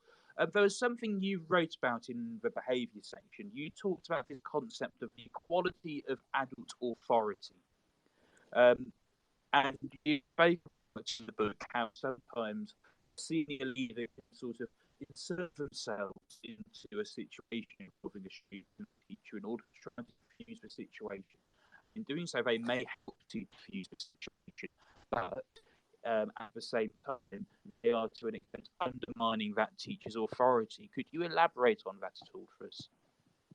There was something you wrote about in the behaviour section. You talked about the concept of the equality of adult authority. And you very much in the book how sometimes a senior leader can sort of insert themselves into a situation involving a student and teacher in order to try and diffuse the situation. In doing so, they may help to diffuse the situation, but at the same time, they are to an extent undermining that teacher's authority. Could you elaborate on that at all for us?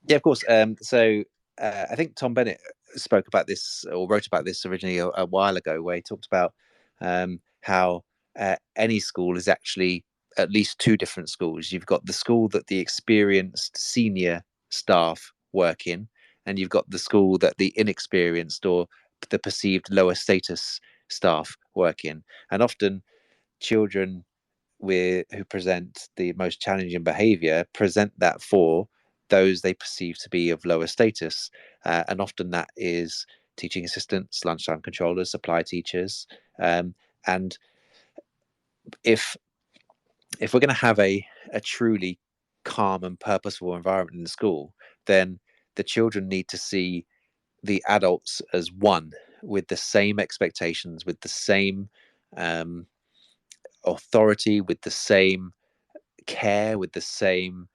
Yeah, of course. So I think Tom Bennett spoke about this or wrote about this originally a while ago, where he talked about how any school is actually at least 2 different schools. You've got the school that the experienced senior staff work in, and you've got the school that the inexperienced or the perceived lower status staff work in. And often children who present the most challenging behavior present that for those they perceive to be of lower status, and often that is teaching assistants, lunchtime controllers, supply teachers, and if we're going to have a truly calm and purposeful environment in the school, then the children need to see the adults as one, with the same expectations, with the same authority, with the same care, with the same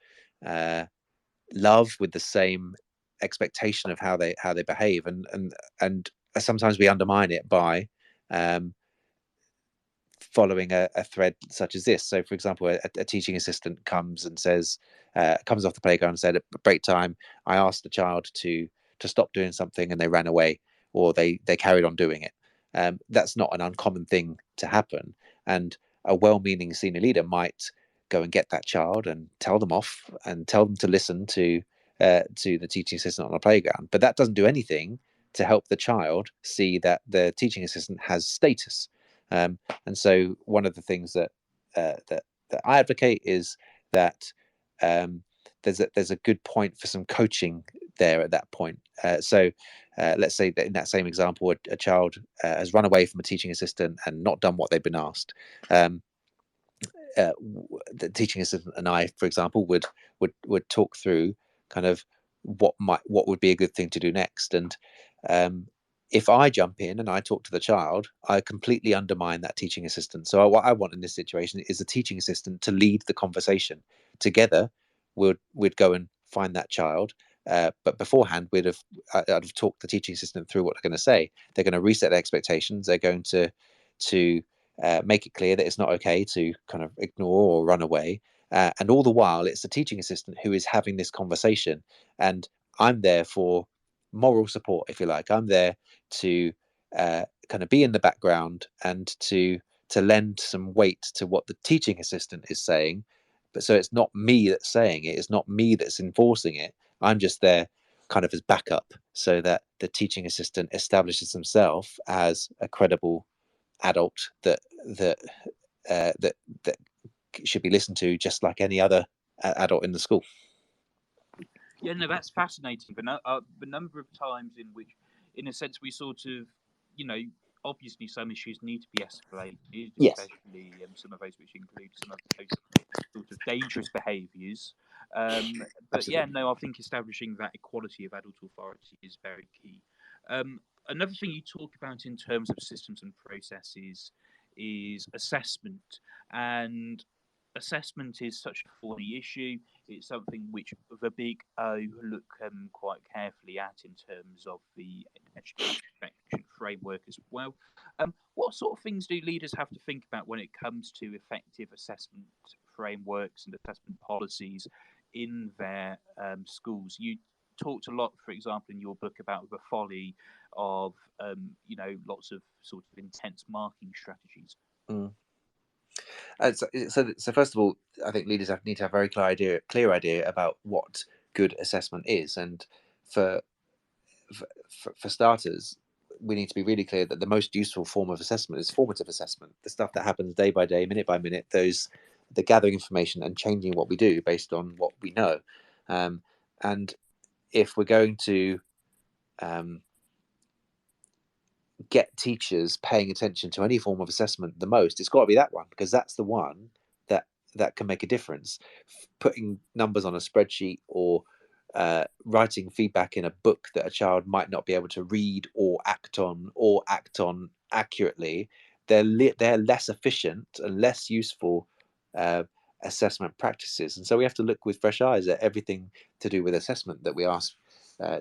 love, with the same expectation of how they behave, and sometimes we undermine it by following a thread such as this. So, for example, a teaching assistant comes and says, comes off the playground and said, at break time, I asked the child to stop doing something, and they ran away, or they carried on doing it. That's not an uncommon thing to happen, and a well-meaning senior leader might go and get that child and tell them off and tell them to listen to the teaching assistant on the playground. But that doesn't do anything to help the child see that the teaching assistant has status. And so, one of the things that I advocate is that there's a good point for some coaching there at that point. So, let's say that in that same example, a child has run away from a teaching assistant and not done what they've been asked. The teaching assistant and I, for example, would talk through kind of what would be a good thing to do next. And if I jump in and I talk to the child, I completely undermine that teaching assistant. So what I want in this situation is the teaching assistant to lead the conversation. Together, we'd go and find that child. But beforehand, I'd have talked the teaching assistant through what they're going to say. They're going to reset their expectations. They're going to make it clear that it's not okay to kind of ignore or run away. And all the while, it's the teaching assistant who is having this conversation. And I'm there for moral support, if you like. I'm there to kind of be in the background and to lend some weight to what the teaching assistant is saying. But so it's not me that's saying it. It's not me that's enforcing it. I'm just there kind of as backup, so that the teaching assistant establishes himself as a credible adult that should be listened to just like any other adult in the school.
Yeah, no, that's fascinating. The number of times in which, in a sense, we sort of, obviously some issues need to be escalated,
Yes.
especially some of those which include some of those sort of dangerous behaviours. But
Absolutely.
yeah, no, I think establishing that equality of adult authority is very key. Another thing you talk about in terms of systems and processes is assessment. And assessment is such a thorny issue. It's something which the big O look quite carefully at in terms of the education inspection framework as well. What sort of things do leaders have to think about when it comes to effective assessment frameworks and assessment policies in their schools? You talked a lot, for example, in your book about the folly of lots of sort of intense marking strategies.
Mm. So first of all, I think leaders need to have a very clear idea about what good assessment is, and for starters, we need to be really clear that the most useful form of assessment is formative assessment, the stuff that happens day by day, minute by minute, the gathering information and changing what we do based on what we know. And if we're going to get teachers paying attention to any form of assessment the most, it's got to be that one, because that's the one that can make a difference. Putting numbers on a spreadsheet or writing feedback in a book that a child might not be able to read or act on accurately, they're less efficient and less useful assessment practices. And so we have to look with fresh eyes at everything to do with assessment that we ask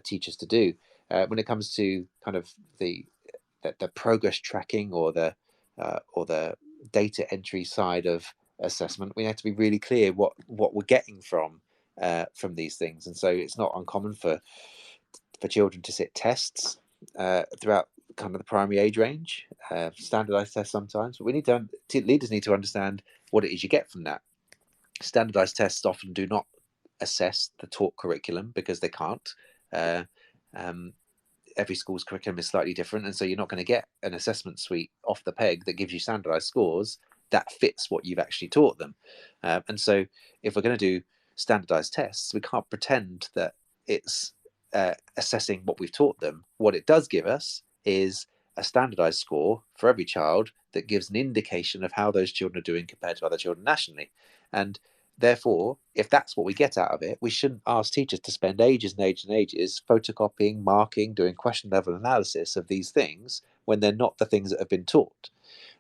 teachers to do. When it comes to kind of the progress tracking or the data entry side of assessment, we have to be really clear what we're getting from these things. And so it's not uncommon for children to sit tests throughout kind of the primary age range, standardized tests sometimes, but leaders need to understand what it is you get from that. Standardized tests often do not assess the taught curriculum because they can't. Every school's curriculum is slightly different, and so you're not going to get an assessment suite off the peg that gives you standardized scores that fits what you've actually taught them. And so if we're going to do standardized tests, we can't pretend that it's assessing what we've taught them. What it does give us is a standardized score for every child that gives an indication of how those children are doing compared to other children nationally. And therefore, if that's what we get out of it, we shouldn't ask teachers to spend ages and ages and ages photocopying, marking, doing question level analysis of these things when they're not the things that have been taught.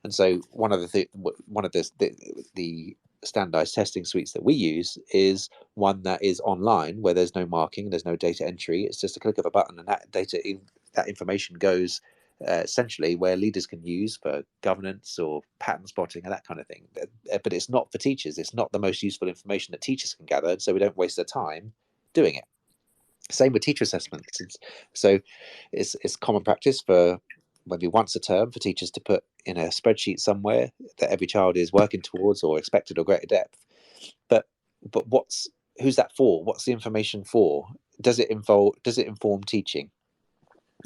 And so one of the standardized testing suites that we use is one that is online, where there's no marking, there's no data entry. It's just a click of a button, and that information goes essentially where leaders can use for governance or pattern spotting and that kind of thing. But it's not for teachers. It's not the most useful information that teachers can gather, so we don't waste their time doing it. Same with teacher assessments. So it's common practice for maybe once a term for teachers to put in a spreadsheet somewhere that every child is working towards or expected or greater depth. But who's that for? What's the information for? Does it inform teaching?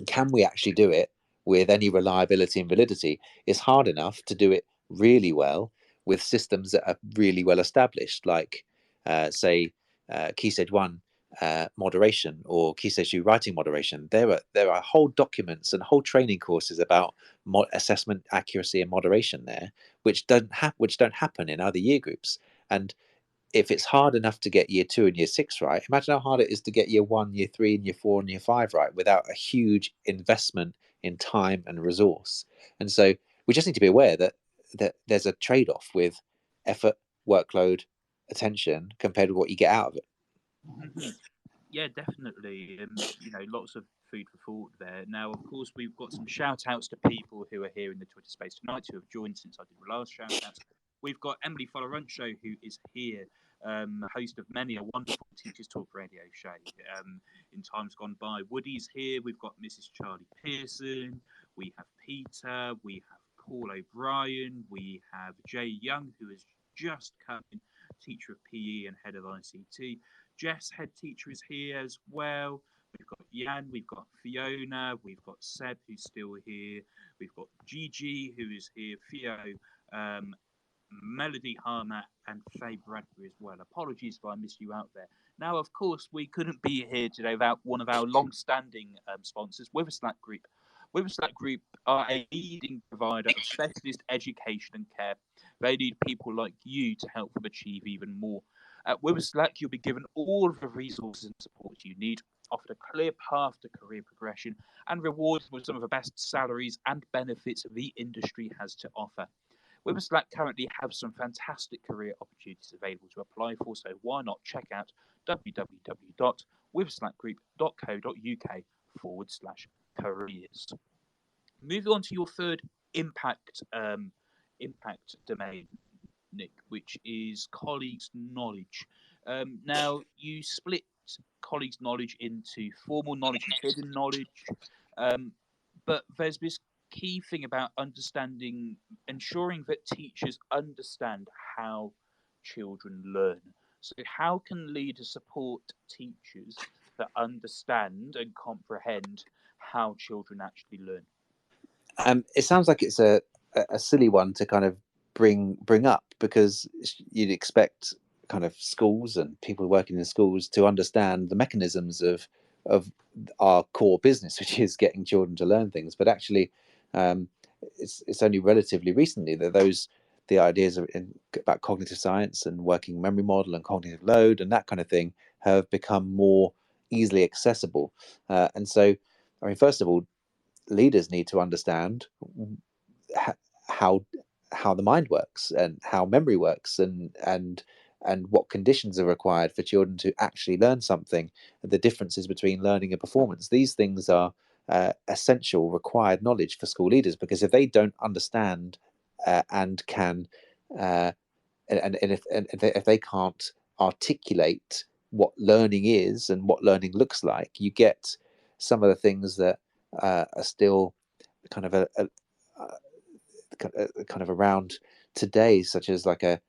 Can we actually do it with any reliability and validity? It's hard enough to do it really well with systems that are really well established, like say Key Stage 1 moderation or Key Stage 2 writing moderation. There are whole documents and whole training courses about assessment accuracy and moderation there, which don't happen in other year groups. And if it's hard enough to get year 2 and year 6 right, imagine how hard it is to get year 1, year 3, and year 4 and year 5 right without a huge investment in time and resource. And so we just need to be aware that there's a trade-off with effort, workload, attention compared with what you get out of it.
Mm-hmm. Yeah, definitely. Lots of food for thought there. Now, of course, we've got some shout outs to people who are here in the Twitter space tonight who have joined since I did the last shout outs. We've got Emily Folarancho, who is here, host of many a wonderful Teachers Talk radio show in times gone by. Woody's here. We've got Mrs. Charlie Pearson. We have Peter. We have Paul O'Brien. We have Jay Young, who has just come in, teacher of PE and head of ICT. Jess, head teacher, is here as well. We've got Jan, we've got Fiona, we've got Seb, who's still here. We've got Gigi, who is here, Theo, Melody Harmat, and Faye Bradbury as well. Apologies if I missed you out there. Now, of course, we couldn't be here today without one of our long-standing sponsors, Witherslack Group. Witherslack Group are a leading provider of specialist education and care. They need people like you to help them achieve even more. At Witherslack, you'll be given all of the resources and support you need, offered a clear path to career progression, and rewarded with some of the best salaries and benefits the industry has to offer. Wimberslack currently have some fantastic career opportunities available to apply for, so why not check out www.wimberslackgroup.co.uk/careers. Moving on to your third impact domain, Nick, which is colleagues' knowledge. Now, you split colleagues' knowledge into formal knowledge and hidden knowledge, but there's this key thing about ensuring that teachers understand how children learn. So, how can leaders support teachers that understand and comprehend how children actually learn?
It sounds like it's a silly one to kind of bring up, because you'd expect kind of schools and people working in schools to understand the mechanisms of our core business, which is getting children to learn things. But actually, it's only relatively recently that the ideas about cognitive science and working memory model and cognitive load and that kind of thing have become more easily accessible. And so, I mean, first of all, leaders need to understand how the mind works and how memory works, and what conditions are required for children to actually learn something, the differences between learning and performance. These things are essential required knowledge for school leaders, because if they don't understand and can if they can't articulate what learning is and what learning looks like, you get some of the things that are still kind of kind of around today, such as like a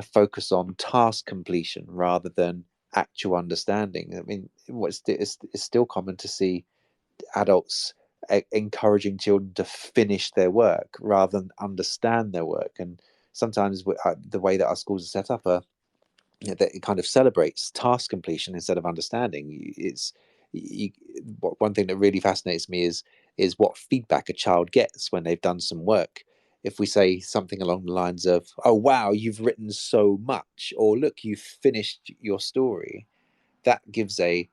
focus on task completion rather than actual understanding. I mean, it's still common to see adults encouraging children to finish their work rather than understand their work. And sometimes the way that our schools are set up are that it kind of celebrates task completion instead of understanding. One thing that really fascinates me is what feedback a child gets when they've done some work. If we say something along the lines of, "Oh wow, you've written so much," or "Look, you've finished your story," that gives an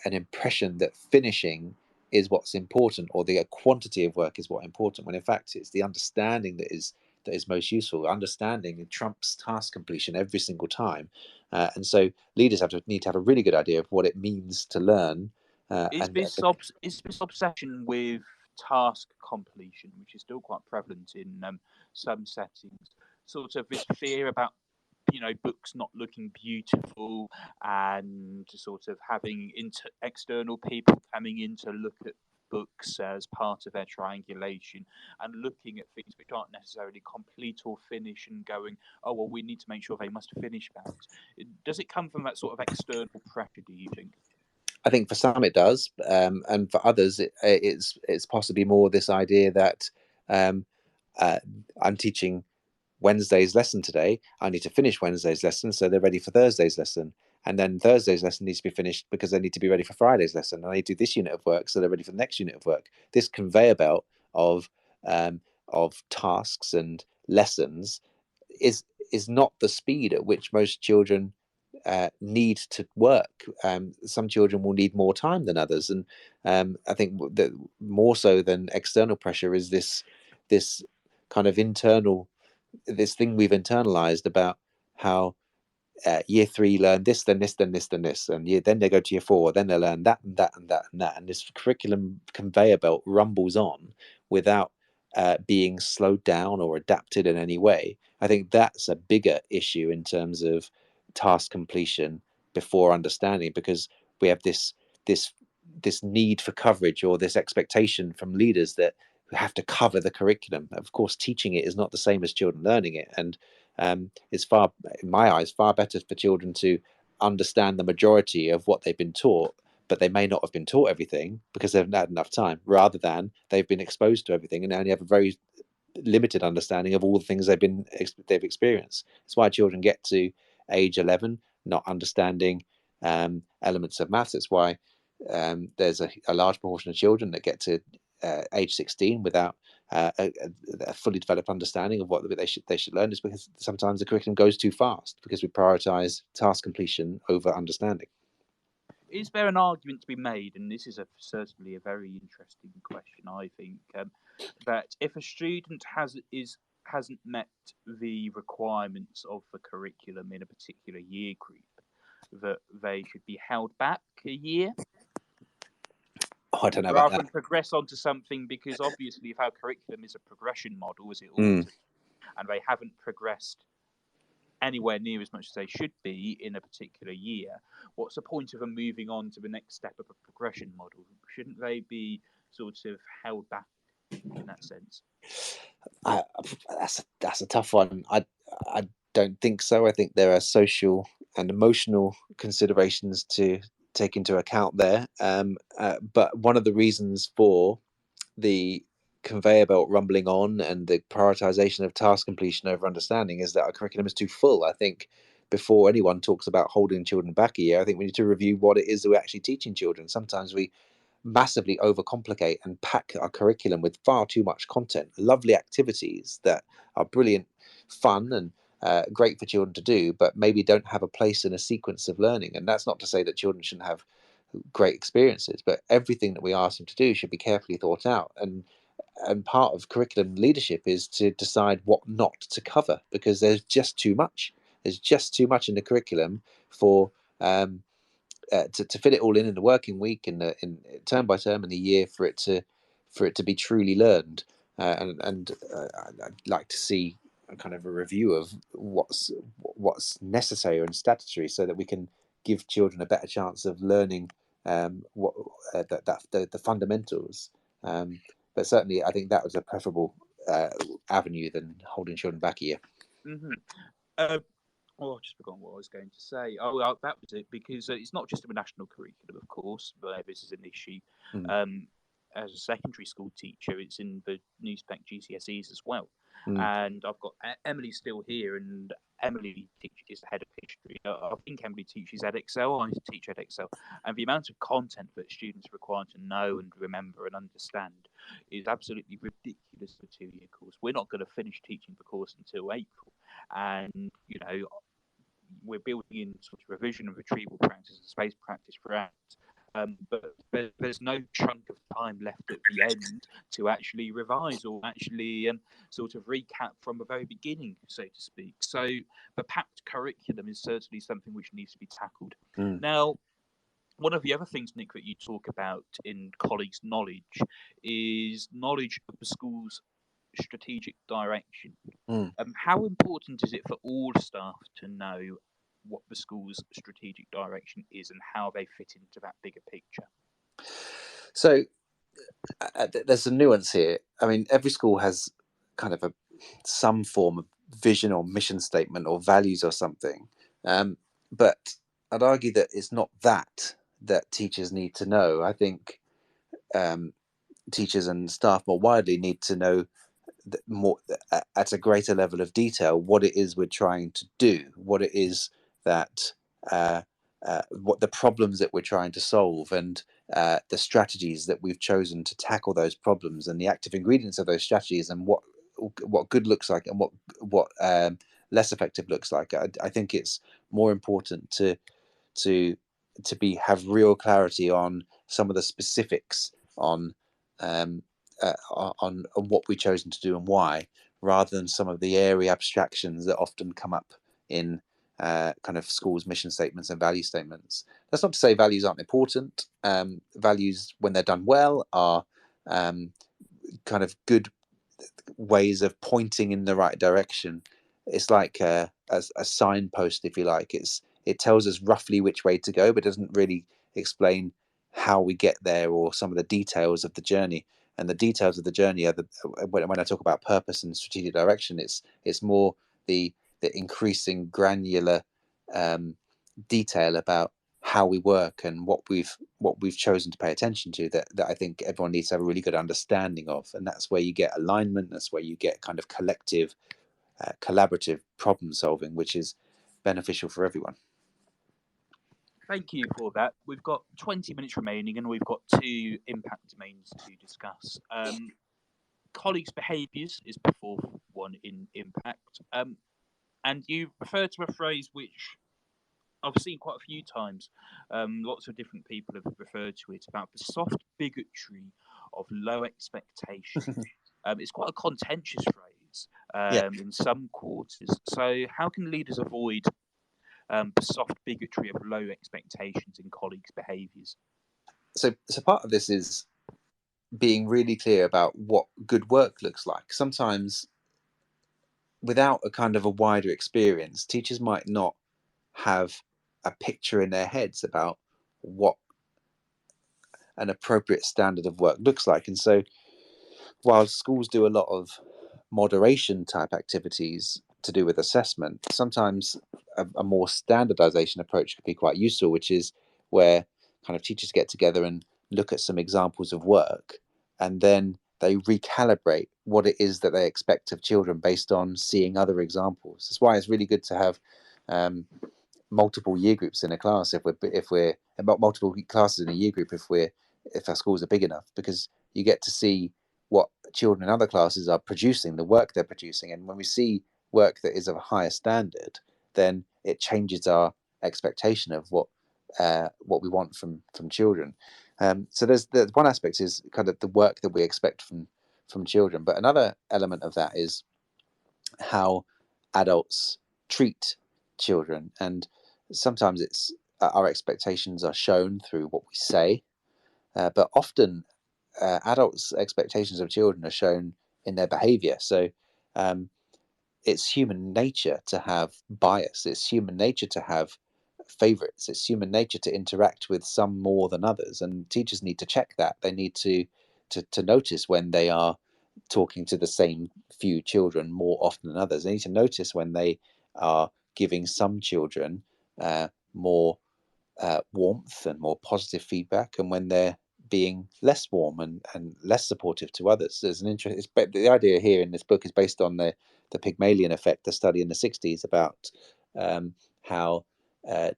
impression that finishing is what's important, or the quantity of work is what's important, when in fact it's the understanding that is most useful. Understanding trumps task completion every single time, and so leaders need to have a really good idea of what it means to learn.
Is this obsession with task completion, which is still quite prevalent in some settings, sort of this fear about books not looking beautiful, and sort of having external people coming in to look at books as part of their triangulation and looking at things which aren't necessarily complete or finished and going, oh well, we need to make sure they must finish that. Does it come from that sort of external pressure, do you think?
I think for some it does, and for others it's possibly more this idea that I'm teaching Wednesday's lesson today. I need to finish Wednesday's lesson so they're ready for Thursday's lesson, and then Thursday's lesson needs to be finished because they need to be ready for Friday's lesson, and I need to do this unit of work so they're ready for the next unit of work. This conveyor belt of tasks and lessons is not the speed at which most children need to work. Some children will need more time than others, and I think that more so than external pressure is this kind of this thing we've internalized about how year 3 learn this, then this, then this, then this, and then they go to year 4, then they learn that and that and that and that, and this curriculum conveyor belt rumbles on without being slowed down or adapted in any way. I think that's a bigger issue in terms of task completion before understanding, because we have this need for coverage, or this expectation from leaders that we have to cover the curriculum. Of course, teaching it is not the same as children learning it, and it's far, in my eyes, far better for children to understand the majority of what they've been taught, but they may not have been taught everything because they've not had enough time, rather than they've been exposed to everything and only have a very limited understanding of all the things they've experienced. It's why children get to age 11 not understanding elements of maths. It's why there's a large proportion of children that get to age 16 without a fully developed understanding of what they should learn. Is because sometimes the curriculum goes too fast because we prioritize task completion over understanding.
Is there an argument to be made, and this is certainly a very interesting question, I think, that if a student hasn't met the requirements of the curriculum in a particular year group, that they should be held back a year
Oh, I don't know about
rather
that.
than progress onto something? Because obviously, if our curriculum is a progression model, as it ought
Mm.
to, and they haven't progressed anywhere near as much as they should be in a particular year, what's the point of them moving on to the next step of a progression model? Shouldn't they be sort of held back in that sense?
That's a tough one. I don't think so. I think there are social and emotional considerations to take into account there. But one of the reasons for the conveyor belt rumbling on and the prioritization of task completion over understanding is that our curriculum is too full. I think before anyone talks about holding children back a year, I think we need to review what it is that we're actually teaching children. Sometimes we massively overcomplicate and pack our curriculum with far too much content, lovely activities that are brilliant, fun, and great for children to do, but maybe don't have a place in a sequence of learning. And that's not to say that children shouldn't have great experiences, but everything that we ask them to do should be carefully thought out. And part of curriculum leadership is to decide what not to cover, because there's just too much. There's just too much in the curriculum for to fit it all in the working week, in term by term in the year, for it to be truly learned. I'd like to see a kind of a review of what's necessary and statutory, so that we can give children a better chance of learning the fundamentals. But certainly, I think that was a preferable avenue than holding children back a year.
Mm-hmm. Oh, I've just forgotten what I was going to say. Oh, that was it, because it's not just a national curriculum, of course, but this is an issue. As a secondary school teacher, it's in the new spec GCSEs as well. And I've got Emily still here, and Emily is the head of history. I think Emily teaches Edexcel. I teach Edexcel, and the amount of content that students are required to know and remember and understand is absolutely ridiculous for a 2-year course. We're not going to finish teaching the course until April, and we're building in sort of revision and retrieval practice and space practice throughout. But there's no chunk of time left at the end to actually revise or actually sort of recap from the very beginning, so to speak. So the packed curriculum is certainly something which needs to be tackled. Now, one of the other things, Nick, that you talk about in colleagues' knowledge is knowledge of the school's strategic direction. How important is it for all staff to know what the school's strategic direction is and how they fit into that bigger picture?
So there's a nuance here. I mean, every school has kind of some form of vision or mission statement or values or something, but I'd argue that it's not that teachers need to know. I think teachers and staff more widely need to know more at a greater level of detail what it is we're trying to do, what it is that what the problems that we're trying to solve, and the strategies that we've chosen to tackle those problems, and the active ingredients of those strategies, and what good looks like and what less effective looks like. I think it's more important to have real clarity on some of the specifics on what we've chosen to do and why, rather than some of the airy abstractions that often come up in kind of schools' mission statements and value statements. That's not to say values aren't important. Values, when they're done well, are kind of good ways of pointing in the right direction. It's like a signpost, if you like. It tells us roughly which way to go, but doesn't really explain how we get there or some of the details of the journey. And the details of the journey are when I talk about purpose and strategic direction, it's more the increasing granular detail about how we work and what we've chosen to pay attention to, that I think everyone needs to have a really good understanding of. And that's where you get alignment. That's where you get kind of collective, collaborative problem solving, which is beneficial for everyone.
Thank you for that. We've got 20 minutes remaining, and we've got 2 impact domains to discuss. Colleagues' behaviours is the fourth one in impact. And you refer to a phrase which I've seen quite a few times. Lots of different people have referred to it, about the soft bigotry of low expectation. It's quite a contentious phrase. quarters, in some quarters. So how can leaders avoid the soft bigotry of low expectations in colleagues' behaviours?
So part of this is being really clear about what good work looks like. Sometimes, without a kind of a wider experience, teachers might not have a picture in their heads about what an appropriate standard of work looks like. And so, while schools do a lot of moderation type activities to do with assessment, sometimes a more standardization approach could be quite useful, which is where kind of teachers get together and look at some examples of work, and then they recalibrate what it is that they expect of children based on seeing other examples. That's why it's really good to have multiple year groups in a class if we're multiple classes in a year group if our schools are big enough, because you get to see what children in other classes are producing, the work they're producing. And when we see work that is of a higher standard, then it changes our expectation of what we want from children. So there's one aspect is kind of the work that we expect from children, but another element of that is how adults treat children. And sometimes it's our expectations are shown through what we say, but often adults' expectations of children are shown in their behavior. So it's human nature to have bias. It's human nature to have favorites. It's human nature to interact with some more than others. And teachers need to check that. They need to notice when they are talking to the same few children more often than others. They need to notice when they are giving some children more warmth and more positive feedback, and when they're being less warm and less supportive to others. There's an interest. The idea here in this book is based on the Pygmalion effect, the study in the 60s about how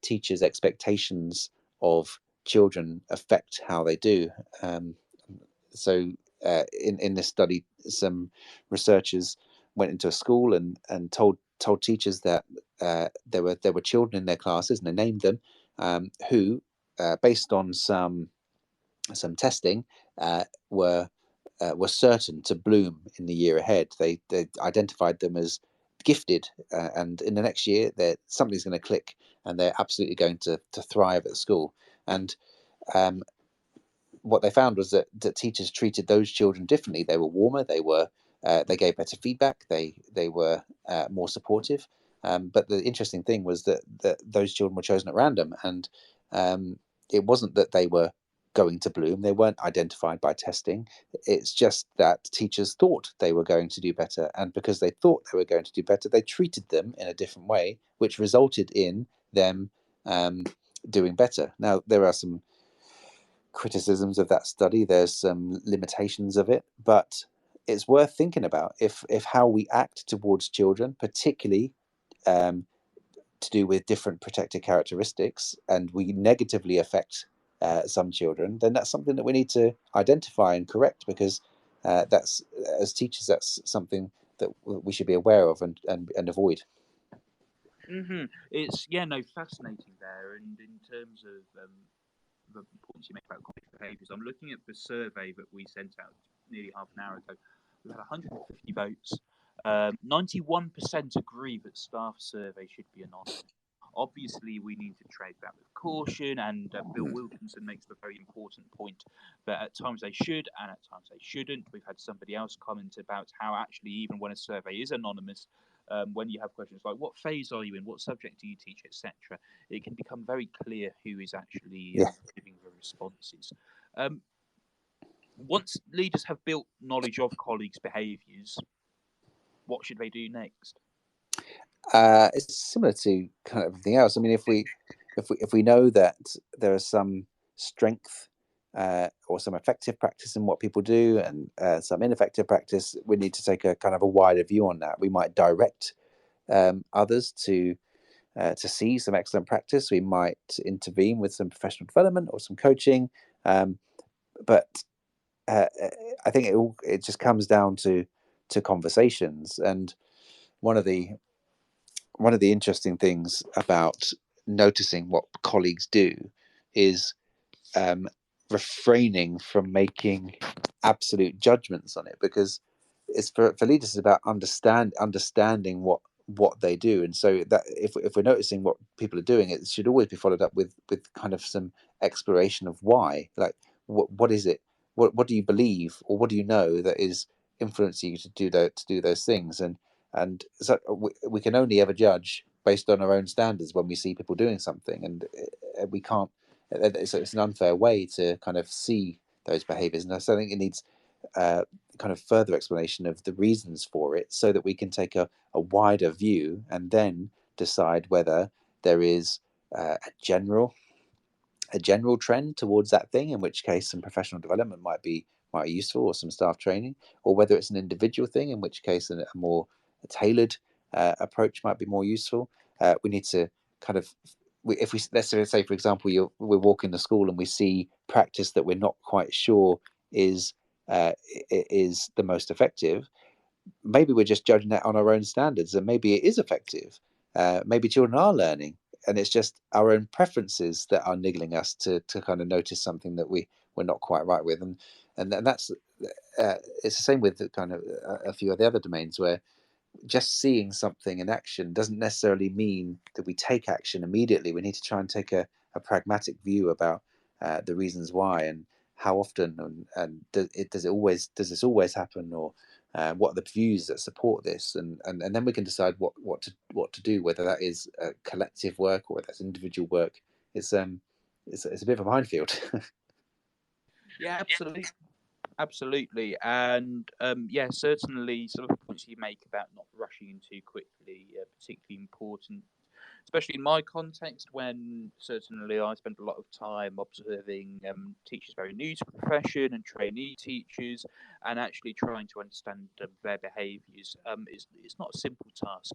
teachers' expectations of children affect how they do. So in this study, some researchers went into a school and told teachers that there were children in their classes, and they named them, who, based on some testing, were certain to bloom in the year ahead. They identified them as gifted, and in the next year, something's going to click, and they're absolutely going to thrive at school. And what they found was that teachers treated those children differently. They were warmer. They gave better feedback. They were more supportive. But the interesting thing was that those children were chosen at random, and it wasn't that they were going to bloom. They weren't identified by testing. It's just that teachers thought they were going to do better, and because they thought they were going to do better, they treated them in a different way, which resulted in them doing better. Now, there are some criticisms of that study. There's some limitations of it, but it's worth thinking about if how we act towards children, particularly to do with different protected characteristics, and we negatively affect some children, then that's something that we need to identify and correct, because that's, as teachers, that's something that we should be aware of and avoid.
It's fascinating there. And in terms of the points you make about college behaviours, I'm looking at the survey that we sent out nearly half an hour ago. We had 150 votes. 91% agree that staff survey should be anonymous. Obviously, we need to tread that with caution, and Bill Wilkinson makes the very important point that at times they should and at times they shouldn't. We've had somebody else comment about how actually, even when a survey is anonymous, when you have questions like what phase are you in, what subject do you teach, etc., it can become very clear who is actually giving the responses. Once leaders have built knowledge of colleagues' behaviours, what should they do next?
It's similar to kind of everything else. I mean, if we know that there is some strength or some effective practice in what people do, and some ineffective practice, we need to take a kind of a wider view on that. We might direct others to see some excellent practice. We might intervene with some professional development or some coaching, but I think it just comes down to conversations. And one of the interesting things about noticing what colleagues do is refraining from making absolute judgments on it, because it's for leaders, it's about understanding what they do. And so that if we're noticing what people are doing, it should always be followed up with kind of some exploration of why. Like, what is it, what do you believe, or what do you know that is influencing you to do those things? And so we can only ever judge based on our own standards when we see people doing something, and we can't. It's an unfair way to kind of see those behaviors, and so I think it needs kind of further explanation of the reasons for it, so that we can take a wider view and then decide whether there is a general trend towards that thing, in which case some professional development might be useful, or some staff training, or whether it's an individual thing, in which case a more tailored approach might be more useful. We need to kind of, if we, let's say for example, we're walking to school and we see practice that we're not quite sure is the most effective. Maybe we're just judging that on our own standards, and maybe it is effective. Maybe children are learning, and it's just our own preferences that are niggling us to kind of notice something that we're not quite right with. And that's it's the same with the kind of a few of the other domains, where just seeing something in action doesn't necessarily mean that we take action immediately. We need to try and take a pragmatic view about the reasons why, and how often, and does this always happen, or what are the views that support this, and then we can decide what to do, whether that is collective work or whether that's individual work. It's a bit of a minefield.
Yeah, absolutely, and yeah, certainly some of the points you make about not rushing in too quickly are particularly important, especially in my context, when certainly I spent a lot of time observing teachers very new to the profession and trainee teachers, and actually trying to understand their behaviours. It's not a simple task.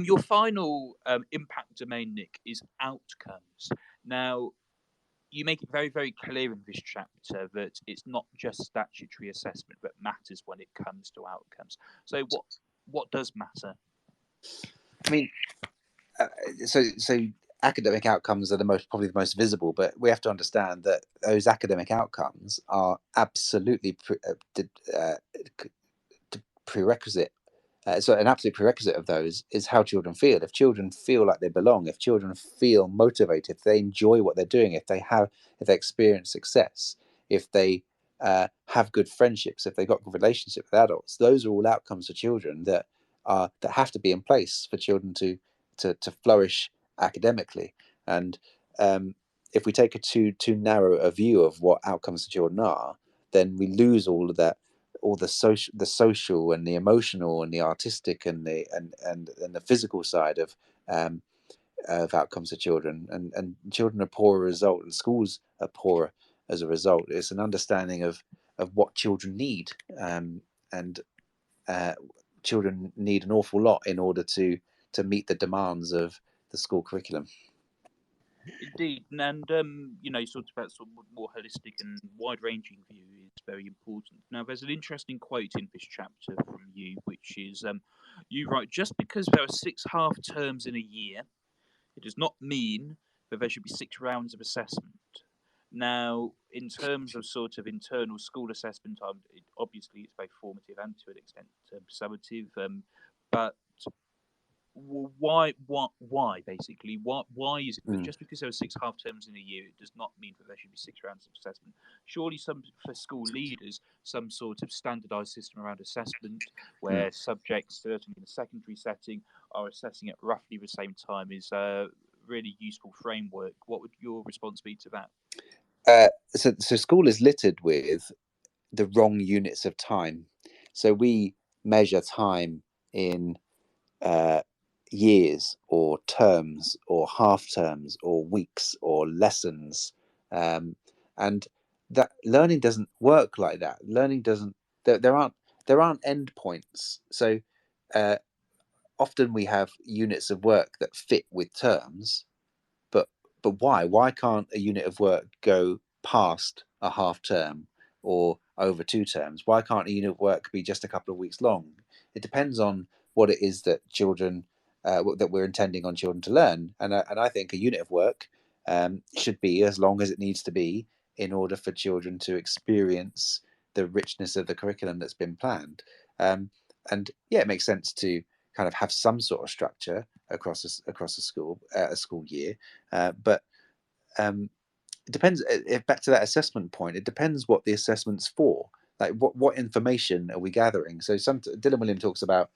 Your final impact domain, Nick, is outcomes. Now, you make it very, very clear in this chapter that it's not just statutory assessment that matters when it comes to outcomes. So, what does matter?
I mean, so academic outcomes are probably the most visible, but we have to understand that those academic outcomes are absolutely prerequisite. So an absolute prerequisite of those is how children feel. If children feel like they belong, if children feel motivated, if they enjoy what they're doing, if they experience success, if they have good friendships, if they've got good relationships with adults, those are all outcomes for children that have to be in place for children to flourish academically. And if we take a too narrow a view of what outcomes for children are, then we lose all of that, all the social and the emotional and the artistic and the physical side of outcomes for children, and children are poorer result, and schools are poorer as a result. It's an understanding of what children need, and children need an awful lot in order to meet the demands of the school curriculum.
Indeed, and you talked about sort of more holistic and wide-ranging view is very important. Now, there's an interesting quote in this chapter from you, which is, you write, "Just because there are 6 half terms in a year, it does not mean that there should be 6 rounds of assessment." Now, in terms of sort of internal school assessment, obviously it's very formative and to an extent summative, but why basically why is it that just because there are 6 half terms in a year, it does not mean that there should be 6 rounds of assessment? Surely for school leaders, some sort of standardized system around assessment where subjects, certainly in a secondary setting, are assessing at roughly the same time is a really useful framework. What would your response be to that?
So school is littered with the wrong units of time. So we measure time in years or terms or half terms or weeks or lessons, and that learning doesn't work like that. Learning doesn't. There aren't end points. So often we have units of work that fit with terms, but why? Why can't a unit of work go past a half term or over 2 terms? Why can't a unit of work be just a couple of weeks long? It depends on what it is that children that we're intending on children to learn, and I think a unit of work should be as long as it needs to be in order for children to experience the richness of the curriculum that's been planned. And yeah, it makes sense to kind of have some sort of structure across a school year, but it depends. If back to that assessment point, it depends what the assessment's for. Like what information are we gathering? So Dylan Wiliam talks about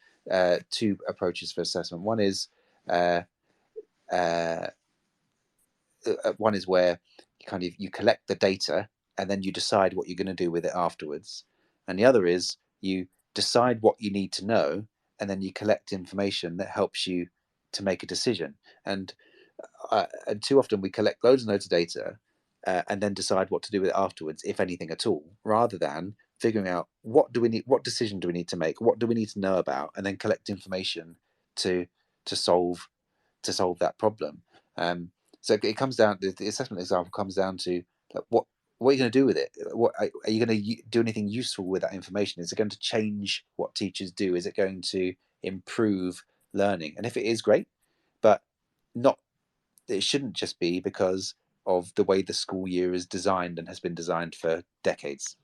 two approaches for assessment. One is where you collect the data and then you decide what you're going to do with it afterwards, and the other is you decide what you need to know and then you collect information that helps you to make a decision. And too often we collect loads and loads of data and then decide what to do with it afterwards, if anything at all, rather than figuring out what decision do we need to make, what do we need to know about, and then collect information to solve that problem. So it comes down, the assessment example comes down to like, what are you going to do with it? What are you going to do anything useful with that information? Is it going to change what teachers do? Is it going to improve learning? And if it is, great, but not. It shouldn't just be because of the way the school year is designed and has been designed for decades.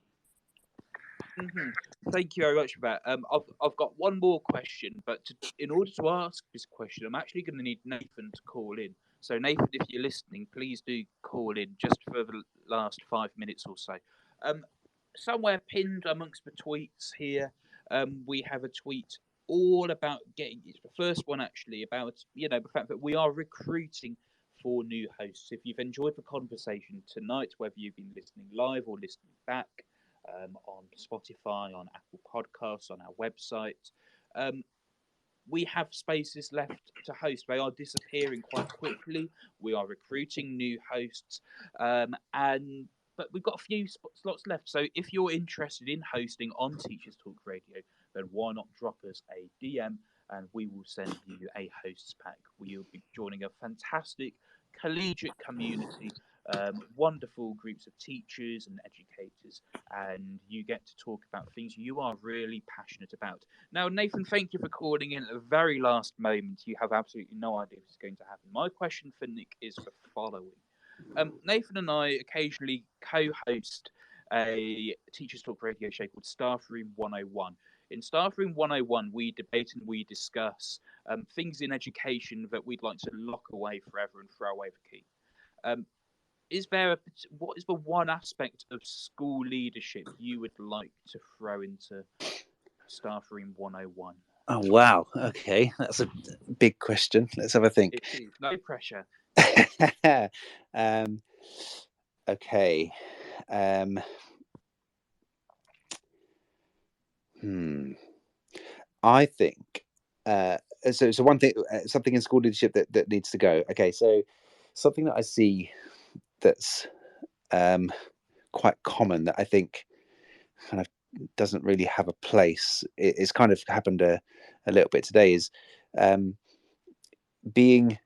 Mm-hmm. Thank you very much for that. I've got one more question, but in order to ask this question, I'm actually going to need Nathan to call in. So Nathan, if you're listening, please do call in just for the last 5 minutes or so. Somewhere pinned amongst the tweets here, we have a tweet all about getting. It's the first one actually about the fact that we are recruiting for new hosts. If you've enjoyed the conversation tonight, whether you've been listening live or listening back, on Spotify, on Apple Podcasts, on our website, we have spaces left to host. They are disappearing quite quickly. We are recruiting new hosts, but we've got a few slots left. So if you're interested in hosting on Teachers Talk Radio, then why not drop us a DM and we will send you a hosts pack. We'll be joining a fantastic collegiate community, wonderful groups of teachers and educators, and you get to talk about things you are really passionate about. Now, Nathan, thank you for calling in at the very last moment. You have absolutely no idea what's going to happen. My question for Nick is the following. Nathan and I occasionally co-host a Teachers Talk radio show called Staff Room 101. In Staff Room 101, we debate and we discuss things in education that we'd like to lock away forever and throw away the key. What is the one aspect of school leadership you would like to throw into Staff Room 101?
Oh, wow. Okay, that's a big question. Let's have a think.
It is. No pressure.
Okay. I think so one thing, something in school leadership that needs to go. Okay, so something that I see that's quite common that I think kind of doesn't really have a place. It's kind of happened a little bit today, is being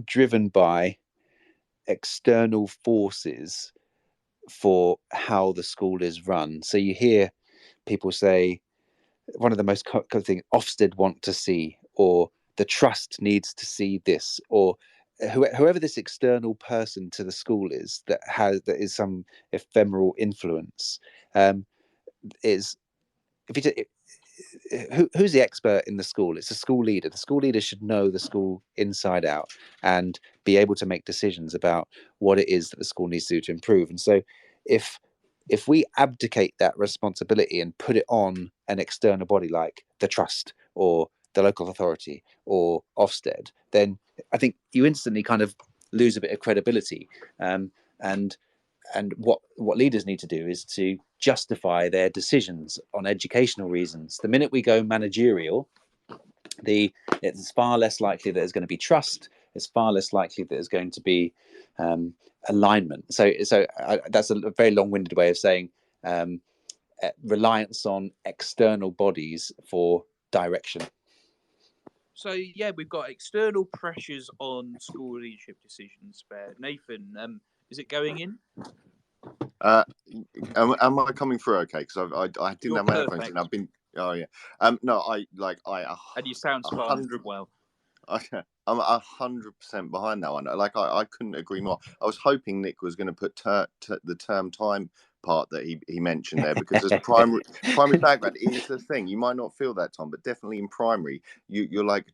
driven by external forces for how the school is run. So you hear people say, one of the most common things, Ofsted want to see, or the trust needs to see this, or whoever this external person to the school is that is some ephemeral influence, is who's the expert in the school? It's the school leader. The school leader should know the school inside out and be able to make decisions about what it is that the school needs to do to improve. And so if we abdicate that responsibility and put it on an external body like the trust or the local authority or Ofsted, then I think you instantly kind of lose a bit of credibility. And what leaders need to do is to justify their decisions on educational reasons. The minute we go managerial, it's far less likely that there's going to be trust. It's far less likely that there's going to be alignment. So that's a very long-winded way of saying reliance on external bodies for direction.
So yeah, we've got external pressures on school leadership decisions there. Nathan, is it going in?
Am I coming through okay? Because I didn't have my headphones and I've been. Oh yeah. No, I.
And you sound fine. Well.
Okay, I'm 100% behind that one. Like I couldn't agree more. I was hoping Nick was going to put the term time part that he mentioned there, because as a primary background is the thing. You might not feel that, Tom, but definitely in primary, you're like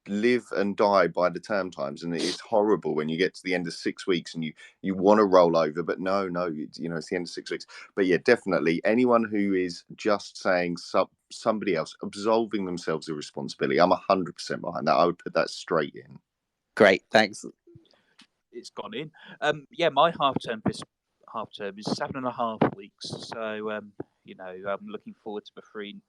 live and die by the term times, and it's horrible when you get to the end of 6 weeks and you want to roll over, but no, it's the end of 6 weeks. But yeah, definitely anyone who is just saying somebody else absolving themselves of responsibility, I'm 100% behind that. I would put that straight in.
Great, thanks.
It's gone in. My half term is 7.5 weeks, so I'm looking forward to the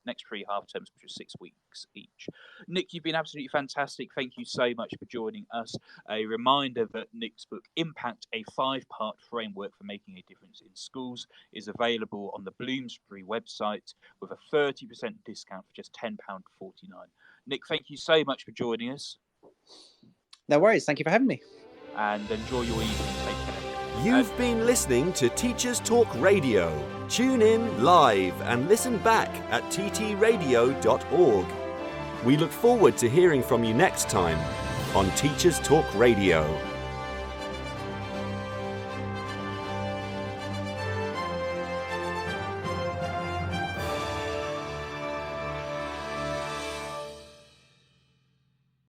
next three half terms, which are 6 weeks each. Nick, you've been absolutely fantastic. Thank you so much for joining us. A reminder that Nick's book, Impact, a 5-part framework for making a difference in schools, is available on the Bloomsbury website with a 30% discount for just £10.49. Nick, thank you so much for joining us.
No worries. Thank you for having me.
And enjoy your evening. Take care.
You've been listening to Teachers Talk Radio. Tune in live and listen back at ttradio.org. We look forward to hearing from you next time on Teachers Talk Radio.